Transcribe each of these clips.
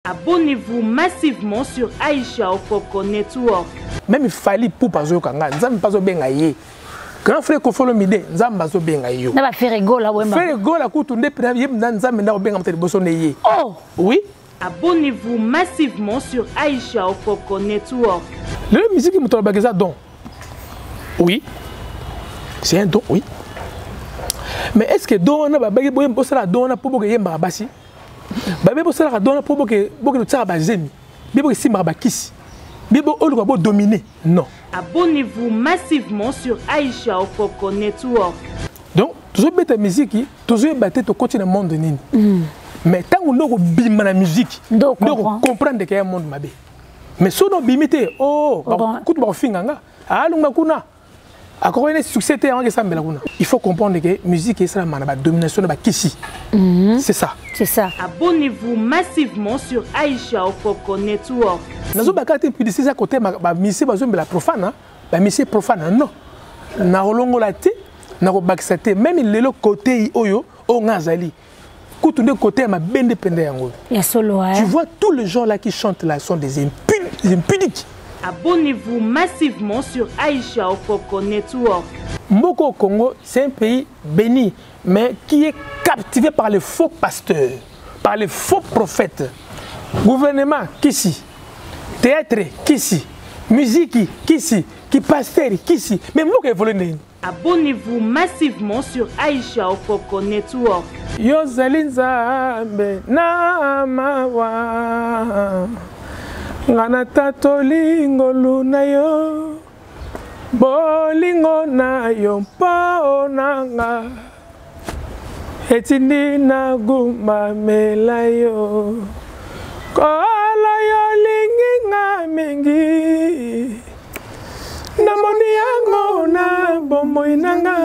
Abonnez-vous massivement sur Aïcha Okoko Network. Même il fallait pour pas jouer kanga, nzambe pas zo bengaye. Grand frère ko follow mide, nzambe zo bengaye. Na ba faire gola wemba. Faire gola ku tunde pena yem nzambe na benga mte boso neye. Oh, oui. Abonnez-vous massivement sur Aïcha Okoko Network. Le musique qui me tombe bageza don. Oui. C'est un don, oui. Mais est-ce que don na ba bagi boyem bosala don na pour boye yemba basi? Babe bosala don na pour boke boke tsara ba zemi. Bibo simba ba kisi. Bibo oluka bo dominer. Non. Abonnez-vous massivement sur Aïcha Okoko Network. Donc, toujours bête musique, toujours battre to continuer le monde nini. Mais tant qu'on doit bim la musique, donc comprendre qu'il y a un monde mabé. Mais si on bimite, oh, écoute ma finganga, ah l'on kuna, à quoi est succès t'es en gestion belaguna. Il faut comprendre que la musique est ça la domination de la kisi. C'est ça. C'est ça. Abonnez-vous massivement sur Aïcha Okoko Network. Nazo bakate puis c'est à côté ma mission bazon la profane, la mission profane non. Na rolongo la té, na ko bakisate même le côté oyo o ngazali. Côté de côté ma ben dépendant yango. Ya solo hein. Tu vois tous les gens là qui chantent là sont des impudiques. Abonnez-vous massivement sur Aïcha Okoko Network. Mboko Congo, c'est un pays béni, mais qui est captivé par les faux pasteurs, par les faux prophètes. Gouvernement, qu'ici. Théâtre, qu'ici. Musique, qu'ici. Qui pasteur, qu'ici. Mais Mboko évolue. Abonnez-vous massivement sur Aïcha Okoko Network. Yo zalinzambe na mawa. Ngana tatolingo luna yo. Bolingo na yo paonanga. Etindi na guma melayo. Kola yo lingi nga mingi. Namoni yango na bombo inanga.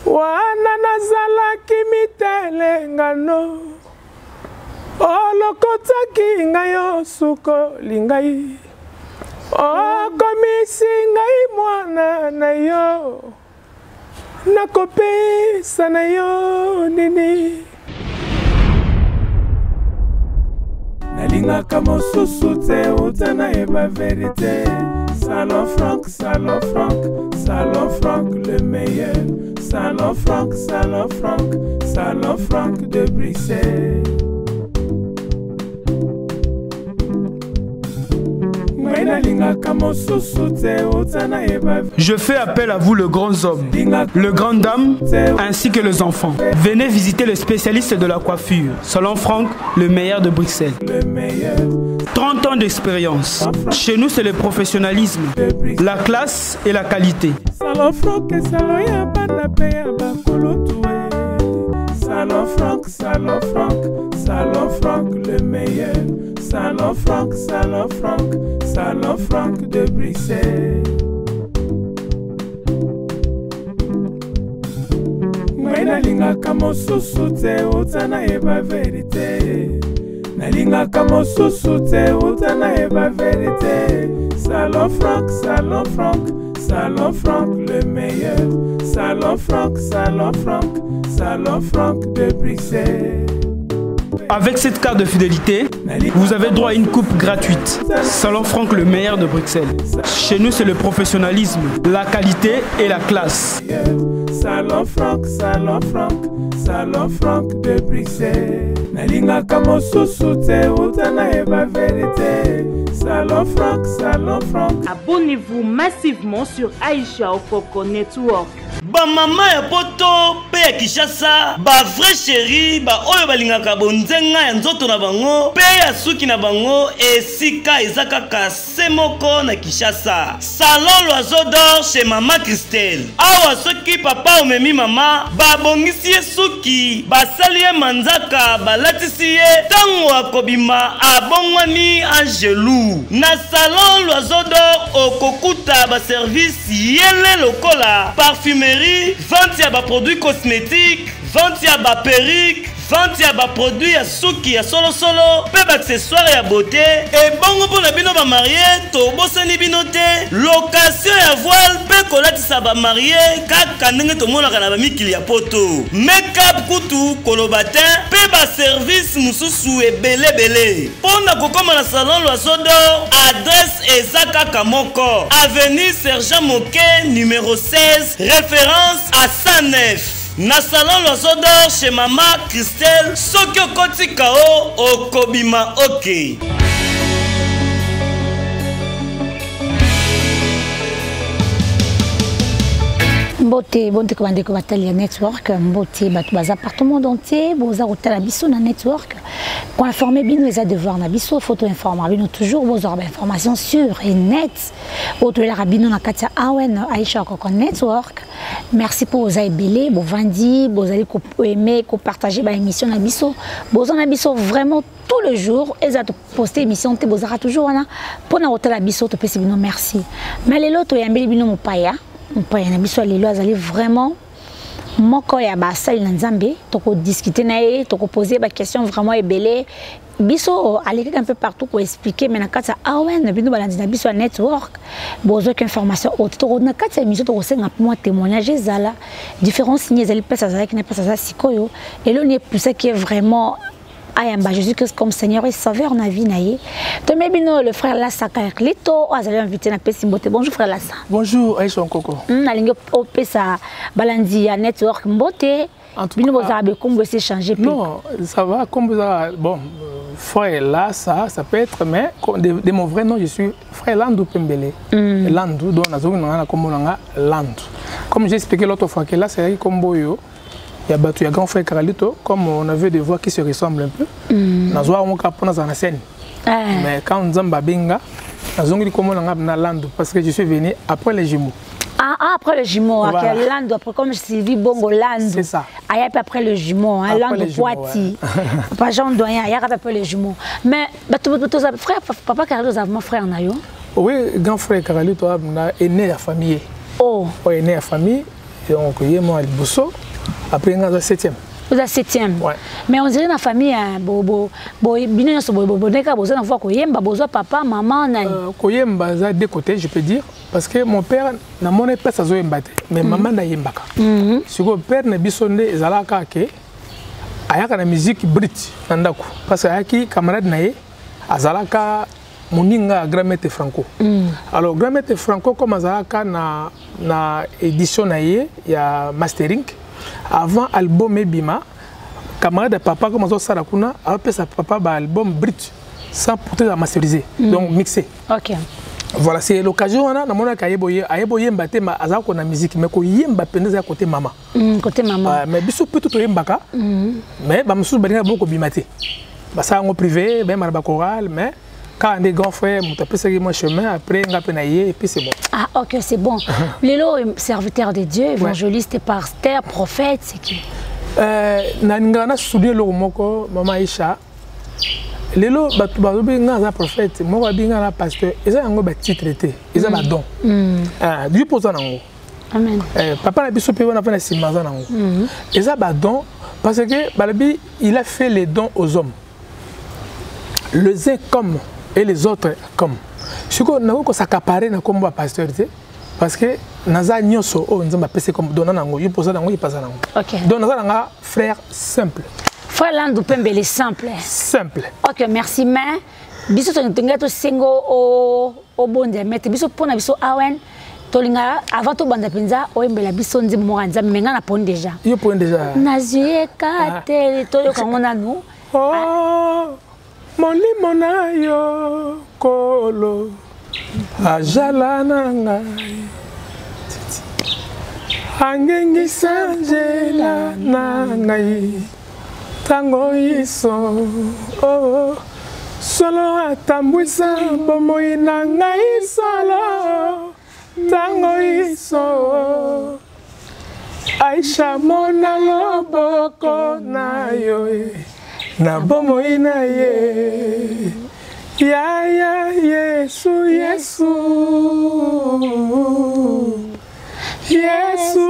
Wana nazala kimitele ngano. Olokotaki ngayo suko lingai. Komisi ngai mwana na yo. Nakopesa na yo nini. Nalinga kamo susute utana eba verite. Salon Franck, Salon Franck, Salon Franck le meilleur. Salon Franck, Salon Franck, Salon Franck de Bruxelles. Je fais appel à vous, le grand homme, le grand dame, ainsi que les enfants. Venez visiter le spécialiste de la coiffure, Salon Franck, le meilleur de Bruxelles. 30 ans d'expérience. Chez nous, c'est le professionnalisme, la classe et la qualité. Salon Franck, Salon Franck, Salon Franck, Salon Franck, le meilleur. Salon Franck, Salon Franck, Salon Franck de Bruxelles. Nalinga kamo susute utana eba verite. Nalinga kamo susute utana eba verite. Salon Franck, Salon Franck, Salon Franck le meilleur. Salon Franck, Salon Franck, Salon Franck de Bruxelles. Avec cette carte de fidélité, vous avez droit à une coupe gratuite. Salon Franck, le meilleur de Bruxelles. Chez nous, c'est le professionnalisme, la qualité et la classe. Salon Franck, Salon Franck, Salon Franck de Bruxelles. Nalinga kamo susute utana eba verite. Salon Franck, Salon Franck. Abonnez-vous massivement sur Aïcha Okoko Network. Ba mama ya poto pe ya Kishasa, ba vrai chéri, ba oyo balingaka bonzenga ya nzoto na bango, pe ya suki na bango, esika ezaka kase moko na Kishasa. Salon L'Oiseau d'Or chez Mama Christelle. Awa soki papa omemi mama, ba bongisi ye suki, ba sali ye manzaka, ba latisi ye tango akobima abongwani angelou. Na Salon L'Oiseau d'Or okokuta ba service yele lokola parfumerie, vente ya ba produits cosmétiques, vente ya ba perruque, vente ya ba produit ya suki ya solo solo, pe ba accessoire ya beauté, et bongo pour na bino ba marié, to bosani bino te, location ya voile pe kolatisa ba marié, kaka ndenge to mona kana ba mikili ya poto. Make-up kutu kolobate, pe ba service mususu ebele bele. Pona kokoma na salon Loiseau-d'Or, adresse ezaka kamoko, avenue Sergent Moquet numéro 16, référence à 109. Na salon Loiseau-d'Or chez Mama Christelle, soki okoti kao okobima ok. Mbote, bonte commande que Batalia Network, mbote, baza partout le monde entier, boza hotel abisso na network. Pour informer bien les devoirs na bisso, photo informer bien toujours vos informations sûres et nettes. Autre la rabino na katia awen Aïcha Koko Network. Merci pour vos belé, vos vendi, vos allez aimer, partager ba émission na bisso. Boza na bisso vraiment tous les jours, et ça poster émission te bozara toujours na pour na hotel abisso te pesi bino merci. Mais les loto yambeli bino mo paya. On peut y aller vraiment moko ya basali na nzambe toko discuter nae toko poser ba question vraiment ébélé biso aller un peu partout pour expliquer mais na kata awen na bino balandi na biso network bozo que information autre toko na kata émission toko senga pour témoignage zala différents signes zali pesa zala qui n'est pas ça sikoyo et là on est plus qui est vraiment Ayamba Jésus-Christ comme Seigneur et Sauveur na vie naie. Tomebino le frère Lassa Carlito, azali invité na Pesimbote. Bonjour frère Lassa. Bonjour Aïcha Koko. Na lingo opesa balandi à network Mbote. Bino bozabe comme vous changer. Non, ça va comme ça. Bon, frère Lassa, ça peut être mais de mon vrai nom je suis frère Landou Pembele. Landou donc nazoki na comme nanga Landou. Comme j'ai expliqué l'autre fois que là c'est comme boyo. Il y a grand frère Carlito, comme on avait des voix qui se ressemblent un peu. Nous avons un scène. Mais quand nous avons Babinga, nous avons dit comment on a Lando, parce que je suis venu après les jumeaux. Ah, après les jumeaux, voilà. Lando, après comme Sylvie Bongo Lando. C'est ça. Après les jumeaux, Lando Poiti. Pas Jean Doyen, il y a après les jumeaux. Mais frère, papa Carlito, mon frère Nayo. Oui, grand frère Carlito est né à la famille. Oh. Il est né à la famille, donc il est mort à Bosso. Après, on a 7e. Vous êtes 7e. Ouais. Mais on dirait dans la famille, papa, maman, Koyemba, deux côtés, je peux dire. Parce que mon père n'a pas sa zone battue, mais maman n'a yembaka. Si mon père n'a bisonde, Zalaka, il y a la musique brute. Parce que camarade naïe, Azalaka, Moninga, Grammaire Franco. Alors, Grammaire Franco, comme Azalaka, na édition naïe, il y a mastering. Avant l'album Ebima, camarade de papa comme ça Sarakuna, après sa papa ba album brut sans pourtant masteriser, donc mixé. OK. Voilà, c'est l'occasion on a mona kayeboye mbaté ma azako na musique mais ko yemba pendeza côté maman. Côté maman. Mais biso peut tout yembaka. Mais ba musu balinga beaucoup bimaté. Ba ça en privé, ben marba choral mais quand on est grand frère, on a passé mon chemin, après on a penaillé et puis c'est bon. Ah ok, c'est bon. Lélo, serviteur de Dieu, évangéliste, pasteur, prophète, c'est qui? Nangana soudé le moko, maman Aïcha. Lélo, bazobi ngana prophète, moi binga na pasteur. Ils ont un titre traité, ils ont un don. Dieu pose nango. Amen. Papa na biso pe on a fait la simazan nango. Ils ont un don parce que Balabi il a fait les dons aux hommes. Les uns comme et les autres comme. Ce que nous avons s'accaparer na comme pasteur parce que naza nyoso o nzamba pese comme donna nango il pose nango il passe nango. OK. Donc naza nga frère simple. Frère Landou Pembele simple. Simple. OK, merci mais biso to ntenga to sengo o bonde mete biso pona biso awen tolinga avant to banda penza o embela biso nzi mo nza menga na pon déjà. Yo pon déjà. Nazieka te to yo kangona nu. Oh. Moni monayo kolo ajala nangai angengi sanjela nangai tango iso oh solo atambwisa bomoi nangai solo tango iso Aisha mona loboko nayo na bomoi na ye ya ya Yesu Yesu Yesu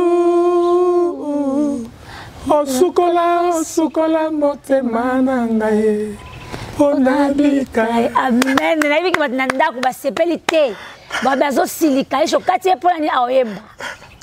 Sukola motema na ngai. Amen. Na hivi kimatanda ku basepelite. Babazo silika isho kati epola ni aoyeba.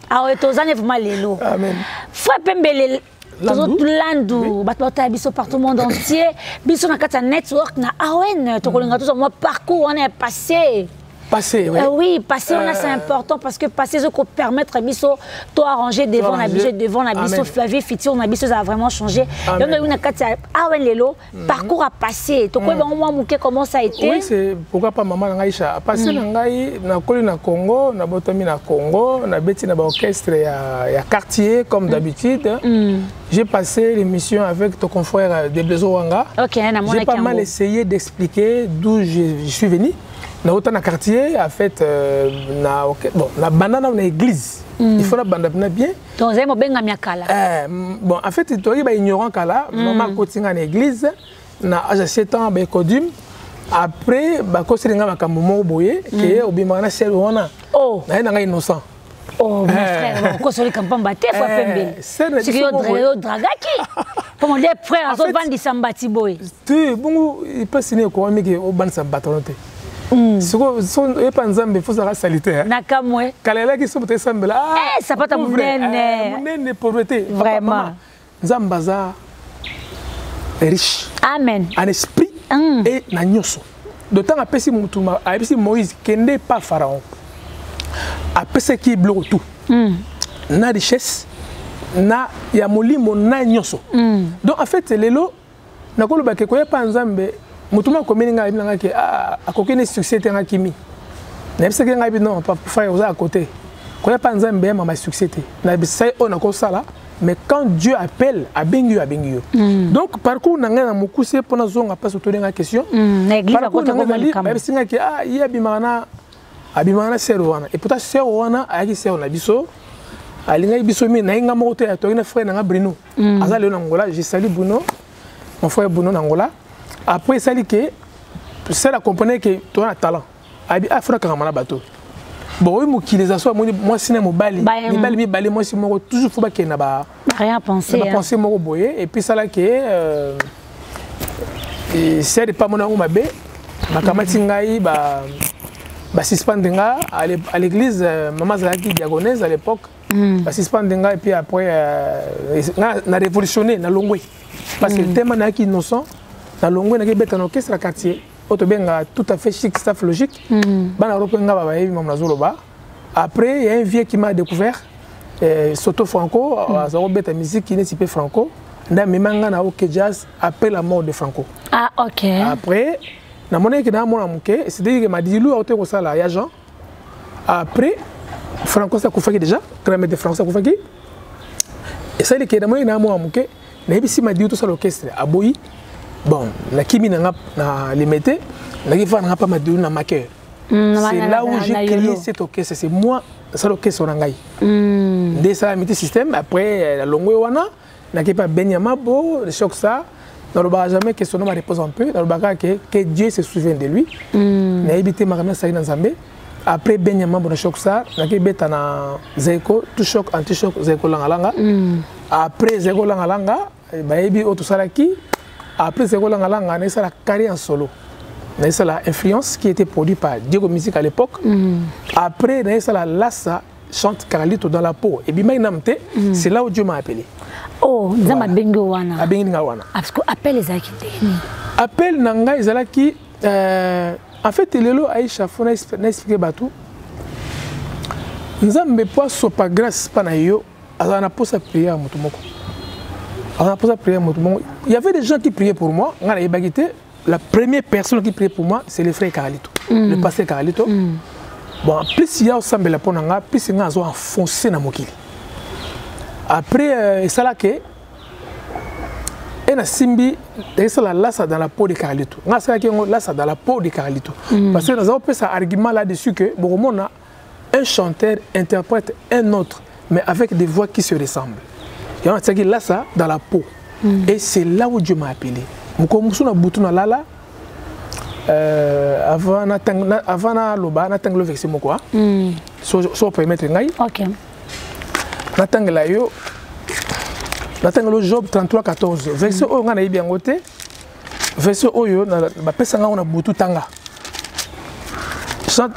Aoyetozane vraiment lelo. Amen. Frère Pembele Landu, batota biso partout le monde entier. Biso na kata network na awen to kolinga tout mon parcours on est passé. Passé, oui. Oui, passé, c'est important parce que passer, ça peut permettre à Bisso de arranger devant la Bisso, devant la Bisso, Flavie, Fiti, on a Bisso, ça a vraiment changé. Donc, on a eu une parcours à passer. Tu peux moi comment ça a été? Oui, c'est pourquoi pas maman Ngaïcha. Passé, Ngaï, na Koli na Congo, na Botami na Congo, na Betty na orchestre et à quartier, comme d'habitude. J'ai passé l'émission avec ton confrère Deblezo Wanga. J'ai pas mal essayé d'expliquer d'où je suis venu. Dans le quartier, en fait, la banane dans l'église. Il faut la banane bien. Donc, vous avez bien kala. Bon, en fait, tu es ignorant kala. Maman continue en église. Na âge 7 ans, ben codium. Après, bah quand c'est les gars qui m'ont boyé, qui est au bimana selwana. Oh. Na est innocent. Oh, mon frère, quand c'est les campagnes batté, faut faire c'est que dragaki. Comment les frères ont vendu sambati boy. Tu bon, il peut signer quoi, mais qui au ban sambatonté. Si vous êtes pas ensemble, il faut savoir salutaire. Nakamwe. Kalela qui sont peut-être ensemble là. Eh, ça pas ta mounene pauvreté. Vraiment. Zambaza riche. Amen. En esprit et na nyoso. D'autant à Pessi Moutuma, à Pessi Moïse, qui n'est pas pharaon. À Pessi qui bloque tout. Na richesse, na yamoli mon na nyoso. Donc en fait, les lots, na kolo ba ke koya pas ensemble. Mutuma komeninga ibinanga ke akokene succès tenga kimi. Na bisa ke ngabi non pas faire aux à côté. Koya pas nzambe ma succès te. Na bisa on a ko sala mais quand Dieu appelle à bengu. Donc parcours nanga na mukuse pona zonga pas autour de question. Parcours nanga ali ba bisinga ke ya bimana serwana et pourtant serwana ayaki serwana biso. Alinga biso mi na nga moto ya to na frère nanga Bruno. Azali na Angola, je salue Bruno. Mon frère Bruno na Angola. Après, ça dit que c'est la compagnie que tu as un talent. Il faut que tu aies un bateau. Bon, oui, moi, si je suis bali, moi, si je toujours faut que tu rien pensé. Et puis, ça là que c'est pas mon amour, ma kamatingaï, suspendinga à l'église, maman Zalaki diagonaise à l'époque, suspendinga et puis après, on a révolutionné, on a longé. Parce que le thème est innocent. Na longo na kebeta na orchestre quartier auto benga tout à fait chic staff logique bana ropenga baba yebi mam na zoloba. Après il y a un vieux qui m'a découvert Soto Franco azaro beta musique qui n'est pas Franco nda memanga na OK jazz après la mort de Franco. Ah OK. Après na monnaie que na mona muke c'est-à-dire que m'a dit lui auto ko sala ya Jean. Après Franco ça kufaki déjà grand de Franco ça kufaki et ça dit que na monnaie na mona muke na yebi si m'a dit tout ça l'orchestre aboyi. Bon, la kimi na limité, la qui va pas madou na maqueur. C'est là où j'ai créé cet orchestre, c'est moi, ça l'orchestre Rangai. Dès ça mis système après la longue wana, na qui pas Benyama bo, le choc ça, dans le bar jamais que son nom repose un peu, dans le bar que Dieu se souvient de lui. Na habité marana ça dans Zambé. Après Benyama bo le choc ça, na qui beta na Zeko, tout choc anti choc Zeko langa. Après Zeko langa, ba yebi auto salaki. Après, c'est la carrière en solo. C'est l'influence qui était produite par Diego Music à l'époque. Après, c'est la Lassa chante Carlito dans la peau. Et bien, c'est là où Dieu m'a appelé. Oh, vous avez appelé Wana. Parce que appel les Zaki. Appel Nanga Zalaki. En fait, Lelo Aïcha, il faut expliquer Batou. Nous avons pas sopa grâce panayo. On a posé prière à Motomoko. Il y avait des gens qui priaient pour moi. La première personne qui priait pour moi, c'est le frère Carlito, le pasteur Carlito. Bon, plus il y a ensemble la ponanga, plus il y a enfoncé dans Mokili. Après, ça là que et na simbi, c'est la lassa dans la peau de Carlito. On a ça qui est lassa dans la peau de Carlito. Parce que nous avons fait un argument là-dessus que bon, on a un chanteur interprète un autre, mais avec des voix qui se ressemblent. Il y a un là ça dans la peau. Et c'est là où Dieu m'a appelé. Mukomusu na butu na lala avant na loba na tanglo vexé moko. So permettre ngai. OK. Na tangla yo Natangalo Job 33:14. Verset oyo nga na yebi yango te. Verset oyo na bapesa nga na butu tanga.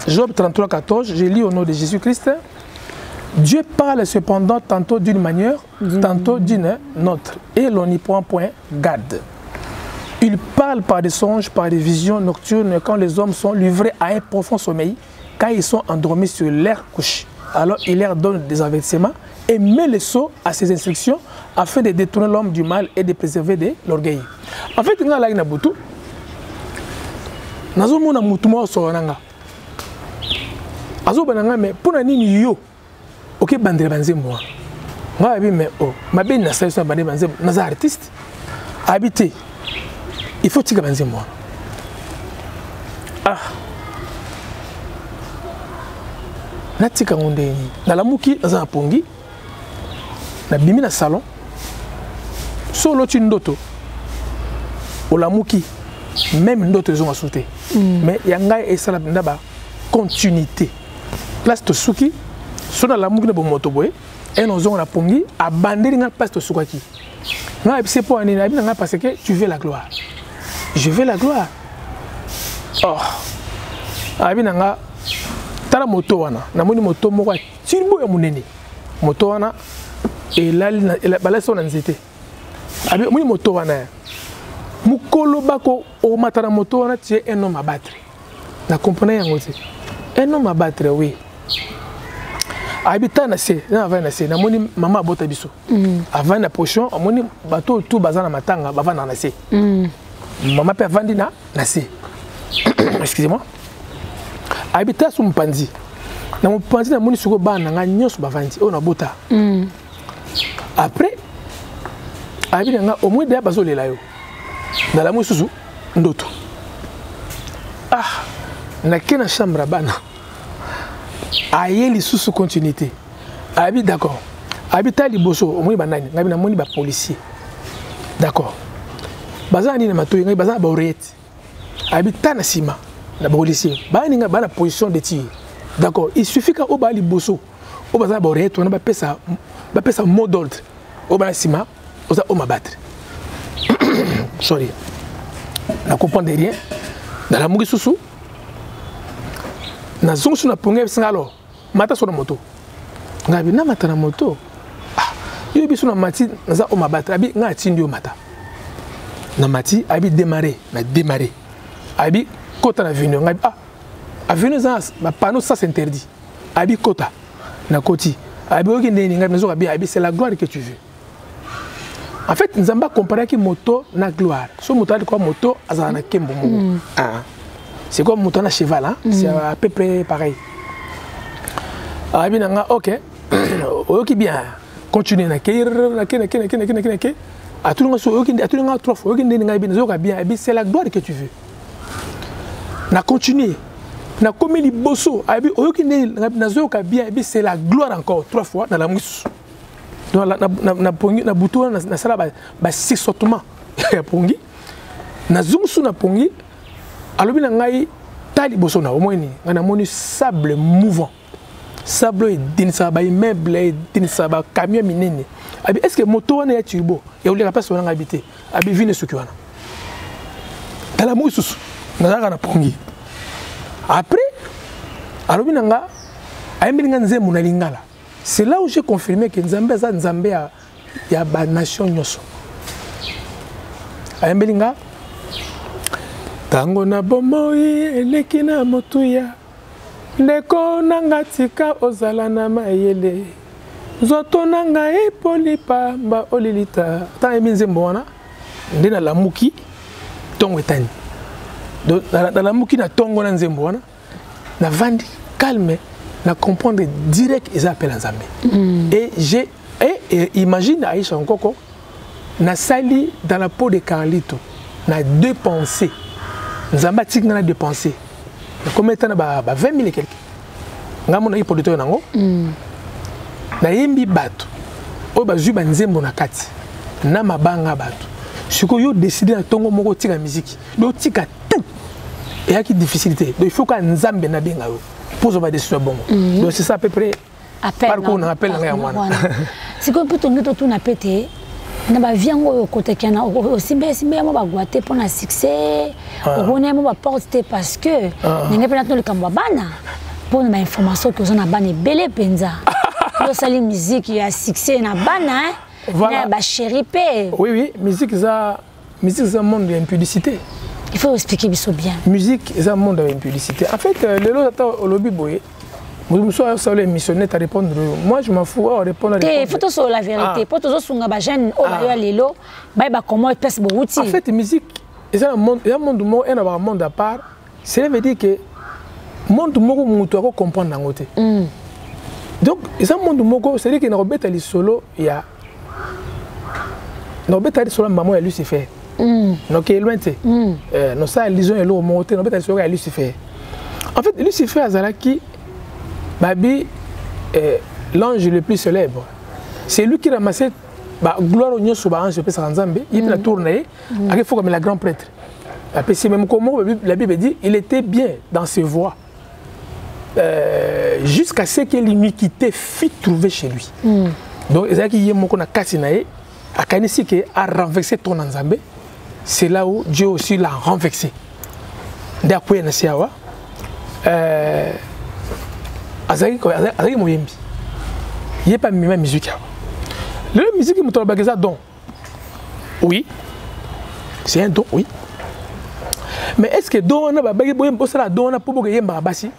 Job 33:14, je lis au nom de Jésus-Christ. Dieu parle cependant tantôt d'une manière, tantôt d'une autre, et l'on n'y prend point garde. Il parle par des songes, par des visions nocturnes, quand les hommes sont livrés à un profond sommeil, quand ils sont endormis sur leur couche. Alors il leur donne des avertissements et met le sceau à ses instructions afin de détourner l'homme du mal et de préserver de l'orgueil. En fait, nga la ina butu. Nazo mona mutu mo so nanga. Azo bananga me pona nini yo. OK bandere banzembo. Nga abi me oh, mabe na sa so bandere banzembo, naza artiste. Habité. Il faut tika banzembo. Ah. Natika ngondeni. Na lamuki naza pongi. Na bimi na salon. Solo tu ndoto. Olamuki même ndoto ils ont sauté. Mais yanga et ça ndaba continuité. Place to suki. Sona lamuki na bomoto boy. Et nous on a pongi abandonner nga place to sukaki. Nga c'est pour ani na nga parce que tu veux la gloire. Je veux la gloire. Oh. Abi nga tala moto wana. Na moni moto moko turbo ya munene. Moto wana et là bala sona nzete. Abi moni moto wana. Mukolo bako o matara moto wana tu es un homme à battre. Na comprenez yango te. Un homme à battre oui. Habita na se, na va na se, na moni mama bota biso. Avant na pochon, moni bato tout bazana matanga, bava na se. Mama pe vandi na se. Excusez-moi. Habita sou mpanzi. Na mpanzi na moni suko bana nga nyonso bavandi, o na bota. Après habita nga au moins de bazo lela yo. Dans la moussou ndoto. Ah, na kena chambre bana. Aye li sous continuité. Abi d'accord. Habita li boso au moins banani, ngabi na moni ba policier. D'accord. Bazani na matoyi ngabi bazana ba oreette. Habita na sima na ba policier. Bani nga bana position de tir. D'accord. Il suffit ka o ba li boso. O bazana ba oreette, on ba pesa mot d'ordre. O ba sima, o za o ma battre. Sorry. Na comprendre rien. Dans la mougi sousou. Na zongo sou na ponge singalo. Mata sur la moto. Ngabi na mata na moto. Ah, yo biso na mati naza o mabatra abi nga tindi o mata. Na mati abi démarrer, na démarrer. Abi kota na avenue ngabi ah. Avenue za ba panneau ça s'interdit. Abi kota na koti. Abi oki ndeni ngabi nazo abi c'est la gloire que tu veux. En fait, nous avons comparé avec moto na gloire. Ce moto a quoi moto azana kembo. C'est comme moto na cheval hein, c'est à peu près pareil. Ah bien OK. OK bien. Continuez na keir na ke. A tout le monde a tout le monde 3 fois. OK ndeni bien c'est la gloire que tu veux. Na continuer. Na comme li bosso. Abi OK ndeni nazoka bien c'est la gloire encore 3 fois dans la mousse. Na pongi na butu na sala ba sexotement ya pongi na zungsu na pongi alobi na ngai tali boso na omoni na moni sable mouvant sable et dinsa ba immeuble et dinsa ba camion minene abi est-ce que moto wana ya turbo ya ulika passe wana habité abi vine suki wana tala mususu na pongi après alobi na nga ayembeli nga nzembo na lingala. C'est là où j'ai confirmé que Nzambe za Nzambe ya ba nation nyoso. Ayembelinga tango na bomoi eleki na motuya ndeko nanga tika ozala na mayele zoto nanga epolipa mba olilita ta eminzembo wana ndena lamuki tongo etani donc na lamuki na tongo na nzembo wana na vandi calme na comprendre direct ils appellent Nzambe. Et imagine Aïcha Nkoko na sali dans la peau de Carlito na deux pensées. Nzamba tik na deux pensées. Combien de temps ba 20 000 et quelques. Ngamo na producteur nango. Na yembi bato. O ba zu ba nzembo na kati. Na mabanga bato. Siko yo décider na tongo moko tika musique. Do tika tout. Et y a qui difficulté. Donc il faut que Nzambe na benga yo. Pose pas des choses bon. Donc c'est ça à peu près. Par contre on appelle la moine. C'est comme pour ton tout na pété. na ba viango côté kana aussi bien mo ba goûter pour na succès on est mo ba porter parce que ninga pena to le kamba bana pour na information que on a bana belé penza yo sali musique ya succès na bana voilà ba chéripé oui musique ça monde d'impudicité. Il faut expliquer bien. Musique c'est un monde d'impudicité. En fait le lot au lobby boy vous me soyez missionnaire à répondre. Moi, je m'en fous à répondre. Il faut toujours la vérité. Pour tous ceux qui ont besoin de comment ils passent beaucoup. En fait, la musique, c'est un monde à part. Ça veut dire que le monde doit comprendre dans côté. Donc, c'est un monde c'est-à-dire que Robert Ali solo, il y a Robert Ali solo, maman et Lucifer. Donc, il est loin. Nous ça, lisons et l'eau monté. Robert Ali solo, Lucifer. En fait, Lucifer Azalaki. Babi est l'ange le plus célèbre. C'est lui qui ramassait gloire au sur l'ange de Saranzambe. Il a tourné, il faut comme la grande prêtre. C'est même comment la Bible dit, il était bien dans ses voies. Jusqu'à ce que l'iniquité fût trouvée chez lui. Donc, a renversé ton Nzambe. C'est là où Dieu aussi l'a renversé. D'après Nasiawa. Azaki moyembi. Il n'y a pas de même musique. La musique qui me don. Oui. C'est un don, oui. Mais est-ce que don na babaki boyem bosala don na pobo ke yemba basi?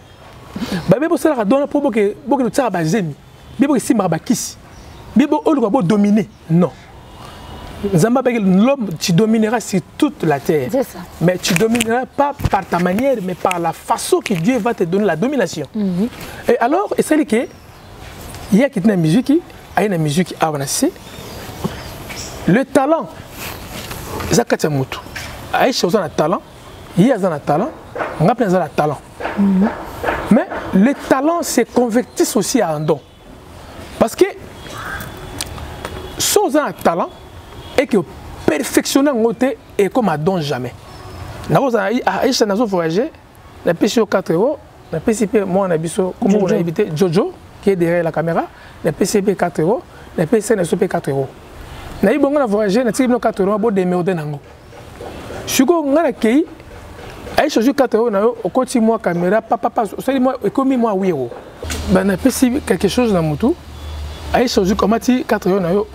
Babé bosala don na pobo ke boke tsara bazemi. Bibo ke simba bakisi. Bibo oluka bo dominer. Non. L'homme, tu domineras sur toute la terre. C'est ça. Mais tu domineras pas par ta manière, mais par la façon que Dieu va te donner la domination. Et alors, c'est ce que il y a une musique, il y a une musique avancée. Le talent, c'est ce que tu as. Il y a un talent, il y a un talent, on a plein de talent. Mais le talent se convertit aussi à un don. Parce que, sans un talent, et que perfectionner en côté et comme un don jamais. Nous avons voyagé, la PCO 4 €, la PCP, moi on a comment on a évité Jojo, qui est derrière la caméra, la PCP 4 €, la PCNSP 4 €. Nous avons voyagé, nous avons 4 €, pour démerder nango. Si on a accueilli, à changer 4 €, au côté moi caméra, papa, c'est moi, comme moi 8 €. Ben on a PCP quelque chose dans mon tout, à changer comme 4 €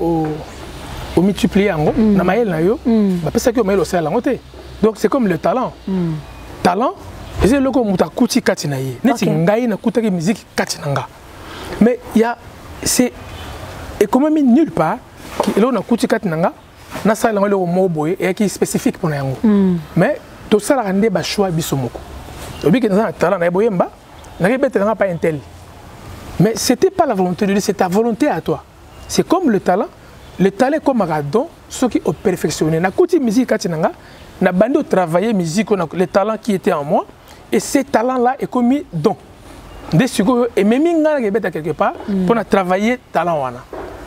au multiplier en gros, na maël na yo, parce que maël aussi à la montée. Donc c'est comme le talent. Talent, c'est le coup muta kuti katinaye. Neti ngai na kutaki musique katinanga. Mais il y a c'est économie nulle part qui là on a kuti katinanga, na ça là le mot boy et qui est spécifique pour nango. Mais tout ça la rendre ba choix bisomoko. Obi que na talent na boyemba, na rebete na pas intel. Mais c'était pas la volonté de Dieu, c'est ta volonté à toi. C'est comme le talent. Le talent comme un don, ceux qui ont perfectionné. Na côté musique katinanga, na bando travailler musique, le talent qui était en moi, et ces talents-là est commis don. Des sucres et même inga na quelque part pour travailler talent wana.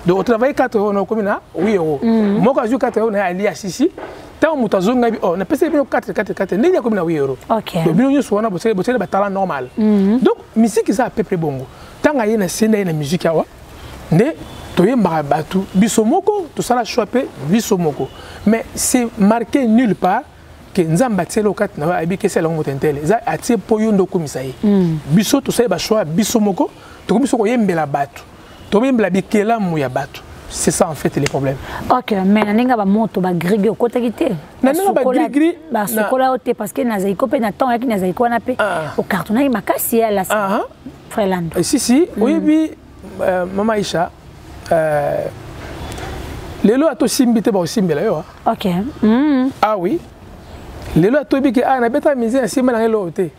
Donc travailler 4 € na comme na 8 €. Moi quand je 4 € na ali assisi, tant mutazonga bi on a passé 4 ni ya comme na 8 €. OK. Donc bino nyo wana bossé ba talent normal. Donc musique ça à peu près bongo. Tant nga yena scène na musique awa, ne bisomoko, tout ça la choper bisomoko. Mais c'est marqué nulle part que Nzamba tselo kat na abi que c'est la ngotentele. Ça atie poyondo komisaye. Biso tout ça ba choix bisomoko, to bisoko yembela batu. To yembela bikela mu ya batu. C'est ça en fait les problèmes. OK, mais naninga ba moto ba grigri okota kité. Naninga ba grigri ba sokola ote parce que na zaiko pe na temps yaki na zaiko na pe au carton na makasi ya la. Frelando. Si, oui Maman Aïcha les lois to simbité ba simbela yo. OK. Ah oui. Les lois to bi que na beta misé en simbela na loté.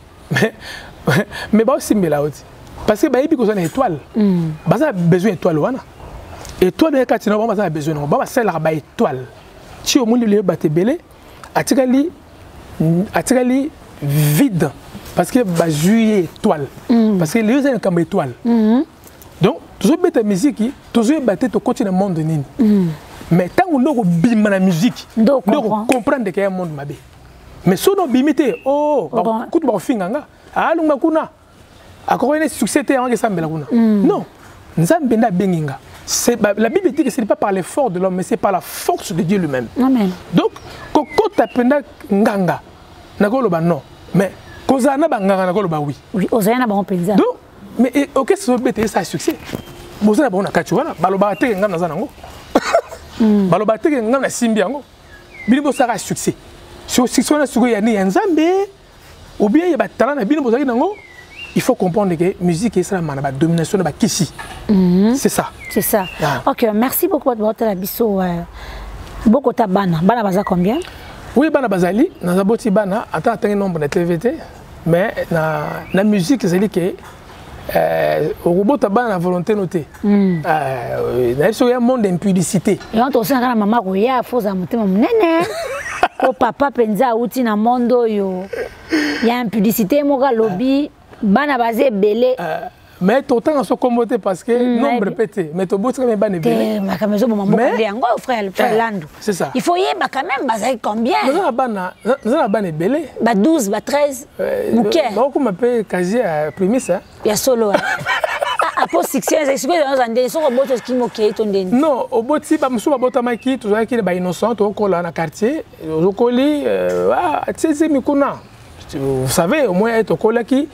Mais ba simbela oti. Parce que ba yebi ko ça étoile. Ba ça besoin étoile wana. Étoile de katina ba ça besoin ba ça la ba étoile. Ti o mundi le ba te belé atikali vide parce que ba juillet étoile. Parce que les gens comme étoile. Donc toujours bête musique, toujours battre to continuer le monde nini. Mais tant on doit bim la musique, donc comprendre que y a un monde mabé. Mais si on bimité, écoute ba finganga, alunga kuna. Akoko ne succès te anga sambela kuna. Non. Nzambe nda benginga. La Bible dit que ce n'est pas par l'effort de l'homme, mais c'est par la force de Dieu lui-même. Amen. Donc, quand tu as nganga, non. Mais quand tu as nganga, oui. Oui, Ozana ba penza. Donc, mais ok, ça a succès. Bozana ba on a kachuana, baloba te ngam na zanango. Baloba te ngam na simbiango. Bino ça a succès. Sur si on a sugo ya ni nzambe ou bien ya batala na bino bozaki nango. Il faut comprendre que la musique est la domination de la Kissi. C'est ça. C'est ça. Yeah. Ok, merci beaucoup de votre abisso. Beaucoup de bana. Bana baza combien? Oui, bana bazali. Nous avons beaucoup de bana. Attends un nombre de TVT. Mais la musique, c'est que au robot a bana volonté notée. Il y a un monde d'impudicité. Et on aussi la maman qui a faux à monter mon nene. Au papa penza outi na mondo yo. Il y a impudicité moga lobby. Bana basé belé mais autant en se commoter parce que nombre pété mais to bout quand même bana belé ma caméra bon maman frère Lando c'est ça il faut y ba quand même basé combien nous bana belé ba 12 ba 13 muké ba ko m'appelle quasi prémisse ya solo a po 6 c'est ce que dans andé so robot qui moké ton den non au boti ba musu ba botama ki to ki ba innocent to ko là na quartier au coli c'est mikuna vous savez au moins être au colaki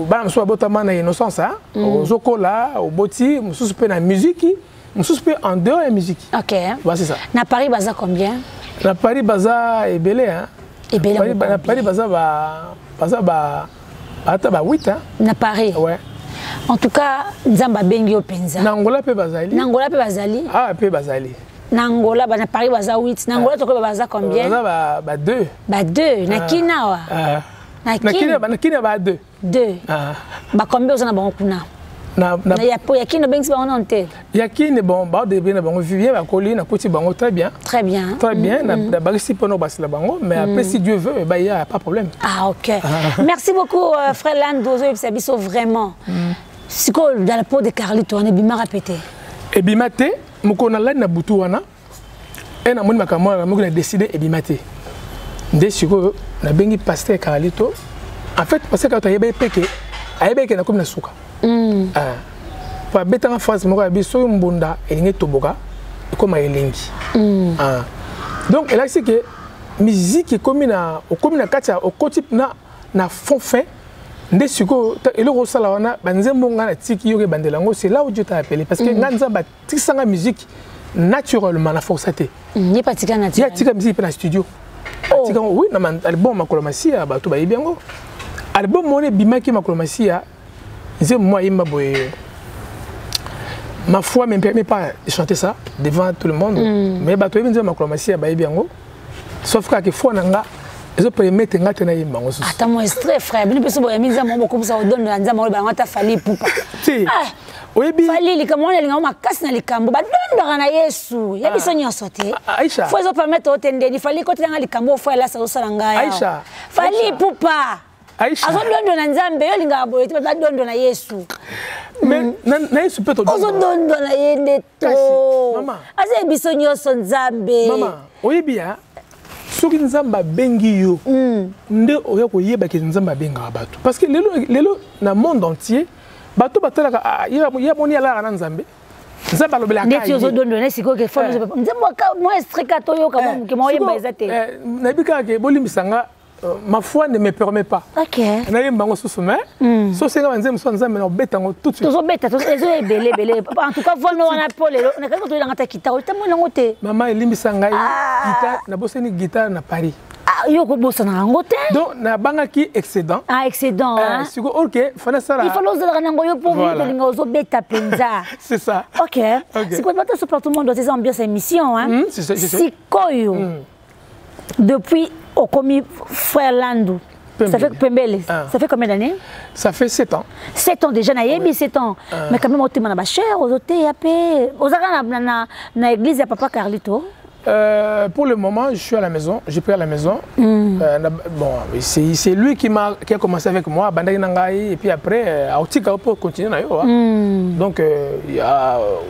bana so botama na innocence au zokola au boti mususu pe na musique mususu pe en dehors de musique. OK. Voilà c'est ça. Na Paris baza combien? Na Paris baza ebele hein. Ebele. Na Paris baza ba ata ba 8 hein. Na Paris. Ouais. En tout cas nzamba bengi openza. Na Angola pe bazali. Na Angola pe bazali. Ah pe bazali. Na Angola na Paris baza 8. Na Angola toko baza combien? Baza ba 2. Ba 2 na kina wa. Na kina ba 2. 2. Ba combien on a bon kuna? Na ya kina bengi ba on te. Ya kina bon ba de bien bon vivien ba koli na kuti bango très bien. Très bien. Très bien na ba si pono ba la bango mais après si Dieu veut bah il y a pas de problème. Ah OK. Merci beaucoup frère Lando ça biso vraiment. Siko dans la peau de Carlito on est bima répété. Et bimate mukona la na butu wana. Et na moni makamwa mo na décider et bimate. Nde siko na bengi pasteur Carlito. En fait, parce que quand il y a des péqués, il y a des péqués comme la souka. Pour bêter en face, moi, il y a un bonda et il y a toboga comme il y a donc, là, c'est que la musique est comme une katia, au côté na fond fin. Nde siko et le rosala wana banzembo ngana tiki yoke bandelango c'est là où Dieu t'a appelé parce que nganza ba tisanga musique naturellement la forçaté. Ni pas tika naturellement. Ya tika musique na studio. Tika oui na album makolomasia ba to ba yibengo. Album mon bimaki makolomasia c'est moi il m'a boyé. Ma foi ne me permet pas de chanter ça devant tout le monde mais ba to yibinze makolomasia ba yibengo sauf que fois nanga je peux mettre un atelier à Mango. Attends, moi, c'est très frère. Je ne peux pas me dire que ça donne de l'anza, moi, je vais faire poupa. Oui, bien. Fali, les camons, les gamins, cassent dans les camons. Bah, donne de Yesu. Il y a des soignants sautés. Aïcha. Faut se permettre au tender. Il fallait que tu aies les camons, faut aller au salanga. Aïcha. Fali poupa. Aïcha. Azo donne de l'anza, mais il y a des gens qui donne de Yesu. Mais Yesu peut te donner. Azo donne de Yesu. Maman. Azo des soignants sont zambé. Maman. Oui, bien. Soki nzamba bengi yo nde oya ko yeba ke nzamba benga bato parce que lelo na monde entier bato batalaka ya moni ala na nzambe nzamba lobela ka ndeti ozo donner siko ke fo nzamba moi strika to yo kama ke mo yeba ezate na bika ke bolimisanga ma foi ne me permet pas. OK. Na yemba ngo susuma so senga nzembe so nzambe na betango tout de suite. Tozo beta tozo belé en tout cas vono wana polelo na ka to ngata kita tamo na ngote mama elimbisanga guitare na boseni guitare na Paris. Yo ko bossa na ngote donc na bangaki excédent. Excédent hein. Siko OK fana sala. Il faut l'oser na ngoyo pour vivre linga ozo beta penza. C'est ça. OK. C'est quoi votre support tout le monde dans ces ambiances émission hein. C'est Sikoyo. Depuis au commis frère Lando. Ça fait Pembele. Ça fait combien d'années? Ça fait 7 ans. 7 ans déjà, naïbi 7 ans. Mais quand même, on a cher, aux hôtels, aux dans l'église de Papa Carlito. Pour le moment, je suis à la maison, j'ai pris à la maison. Bon, c'est lui qui a commencé avec moi, et puis après, Autika pour continuer. Donc,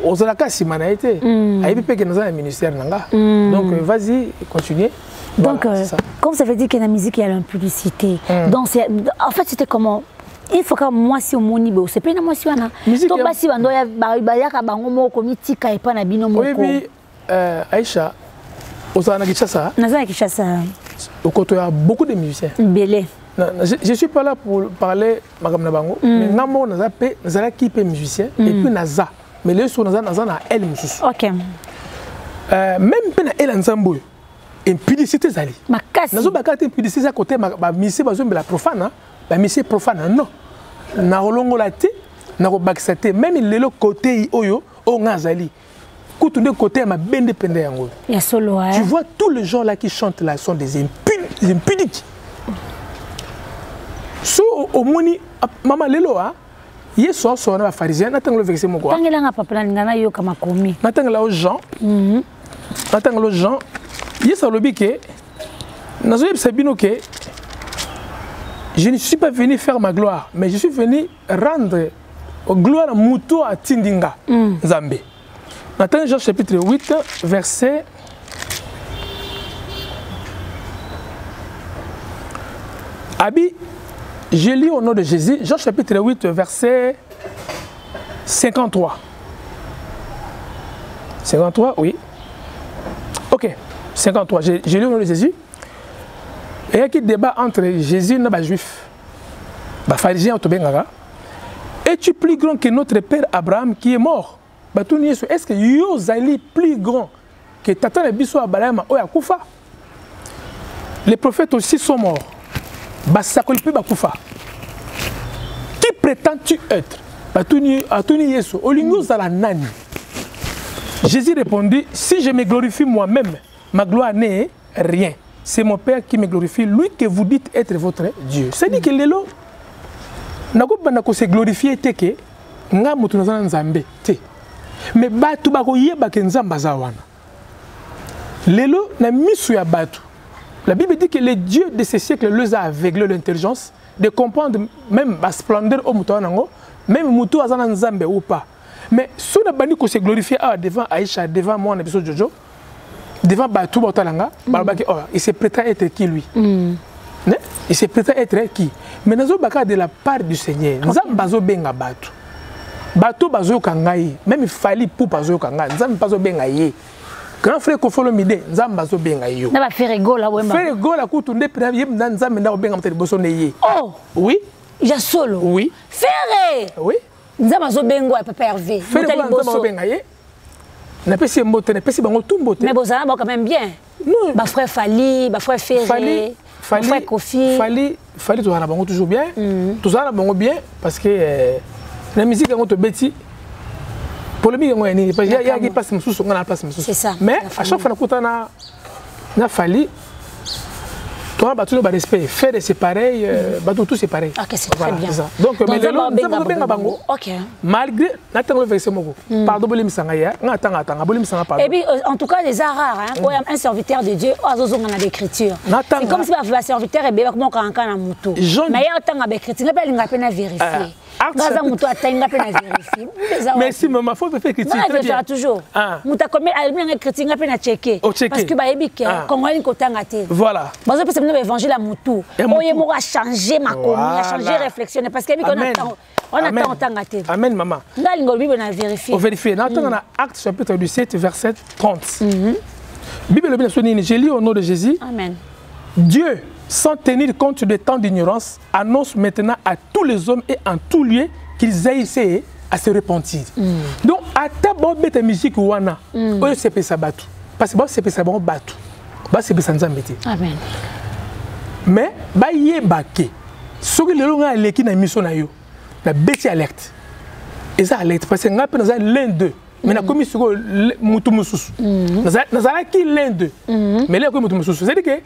aux Alaka, c'est Manaïté. Il y a un ministère. Donc, vas-y, continue. Donc, voilà, comme ça veut dire que la musique, il y a l'impublicité. Donc, en fait, c'était comment il faut que moi si omoni be c'est pas na moi si wana to basi bando ya bayaka bango moko mitika epa na bino moko. Oui Aïcha Osana Kinshasa. Nazana Kinshasa. Au côté il y a beaucoup de musiciens. Belé. Je suis pas là pour parler magam na bango mais namo naza pe nazala qui pe musicien et puis naza mais les so naza na elle mususu. OK. Même pe na elle nzambo impudicité zali. Makasi. Nazo bakati impudicité à côté ba misi bazo la profane ba misi profane non. Na rolongo la te na ko bakisate même lelo côté oyo o ngazali. Koutunde côté ma bende pende yango. Ya solo hein. Tu vois tous les gens là qui chantent là sont des impudiques. So au moni mama lelo a yeso so na pharisien na tangelo verset moko. Tangela nga papa ngana yo kama komi. Na tangela aux gens. Na tangela aux gens. Yeso lobi ke nazo yebisa bino ke je ne suis pas venu faire ma gloire mais je suis venu rendre gloire à muto a tindinga Nzambe. Na tangela Jean chapitre 8 verset Abi, je lis au nom de Jésus, Jean chapitre 8, verset 53. 53, oui. Ok, 53. Je lis au nom de Jésus. Et il y a un débat entre Jésus et les Juifs. Les pharisiens, es-tu plus grand que notre père Abraham qui est mort? Est-ce que vous êtes plus grand que Tata Nebiso Abraham ou Yakufa? Les prophètes aussi sont morts. Qui prétends-tu être? Jésus répondit, si je me glorifie moi-même, ma gloire n'est rien. C'est mon Père qui me glorifie, lui que vous dites être votre Dieu. C'est-à-dire que lelo, nakobanda se glorifier teke, nga mutu nazana nzambe te. Mais batu bako yeba ke nzamba za wana. Lelo na misu ya batu. La Bible dit que les dieux de ces siècles leur a aveuglé l'intelligence de comprendre même la splendeur au mouton, même mouton azana nzambe ou pas. Mais si on a banni qu'on se glorifié devant Aïcha, devant moi, Jojo, devant Batou Botalanga, il se prétend être qui lui? Il se prétend être qui? Mais nous avons de la part du Seigneur. Nous avons besoin de Batou. Batou bazo kangai, même il fallait pour bazo kangai. Nous avons besoin de grand frère Kofolo Mide, nous avons besoin de na ba faire gola wemba. Faire gola kutunde premier dans nzambe na obenga mteli boso neye. Oh. Oui. Ja solo. Oui. Faire. Oui. Nzamba zo bengo papa Hervé. Mteli boso benga ye. Na pesi mbote, na pesi bango tumbote. Mais bozana ba quand même bien. Non. Ba frère Fali, ba frère Ferré. Frère Kofi. Fali to na bango toujours bien. Tout ça na bango bien parce que la musique est to beti. Polémique est nini parce qu'il y a qui passe sous on a place sous. C'est ça. Mais à chaque fois na Fali toi bah tout le respect faire c'est pareil bah tout c'est pareil. OK, c'est très bien. Donc mais le bango. OK. Malgré n'attends le verset moko. Pardon bolim sangaya, n'attends bolim sanga pardon. Et puis en tout cas les rares hein, quand un serviteur de Dieu azozonga na d'écriture. C'est comme si ba serviteur et ba comment kan na muto. Mais ya tanga ba écriture, pas linga pena vérifier. Gaza muto atenga pena vérifier. Merci maman, faut faire critique très bien. Toujours. Muta comme elle bien critique nga pena checker. Parce que ba yebi ke kongoli ko tanga te. Voilà. Bazo pesa mno évangile à muto. Oye mo a changer ma communauté, a changer réflexion parce que on attend tanga te. Amen maman. Ndalingo bible na vérifier. On vérifie. Attends dans Actes chapitre 17 verset 30. Bible le bien sonné, je lis au nom de Jésus. Amen. Dieu, sans tenir compte des temps d'ignorance, annonce maintenant à tous les hommes et en tout lieu qu'ils aient essayé à se repentir. Donc, à ta bonne bête musique wana, on se peut s'abattre. Parce que c'est ça bon battu. Bah c'est ça nous embêter. Amen. Mais bah yebake. Ce que les gens les qui na mission na yo, la bête alerte. Et ça alerte parce que nous appelle l'un d'eux. Mais na commis sur mutu mususu. Nazala qui l'un d'eux. Mais là comme mutu mususu, c'est-à-dire que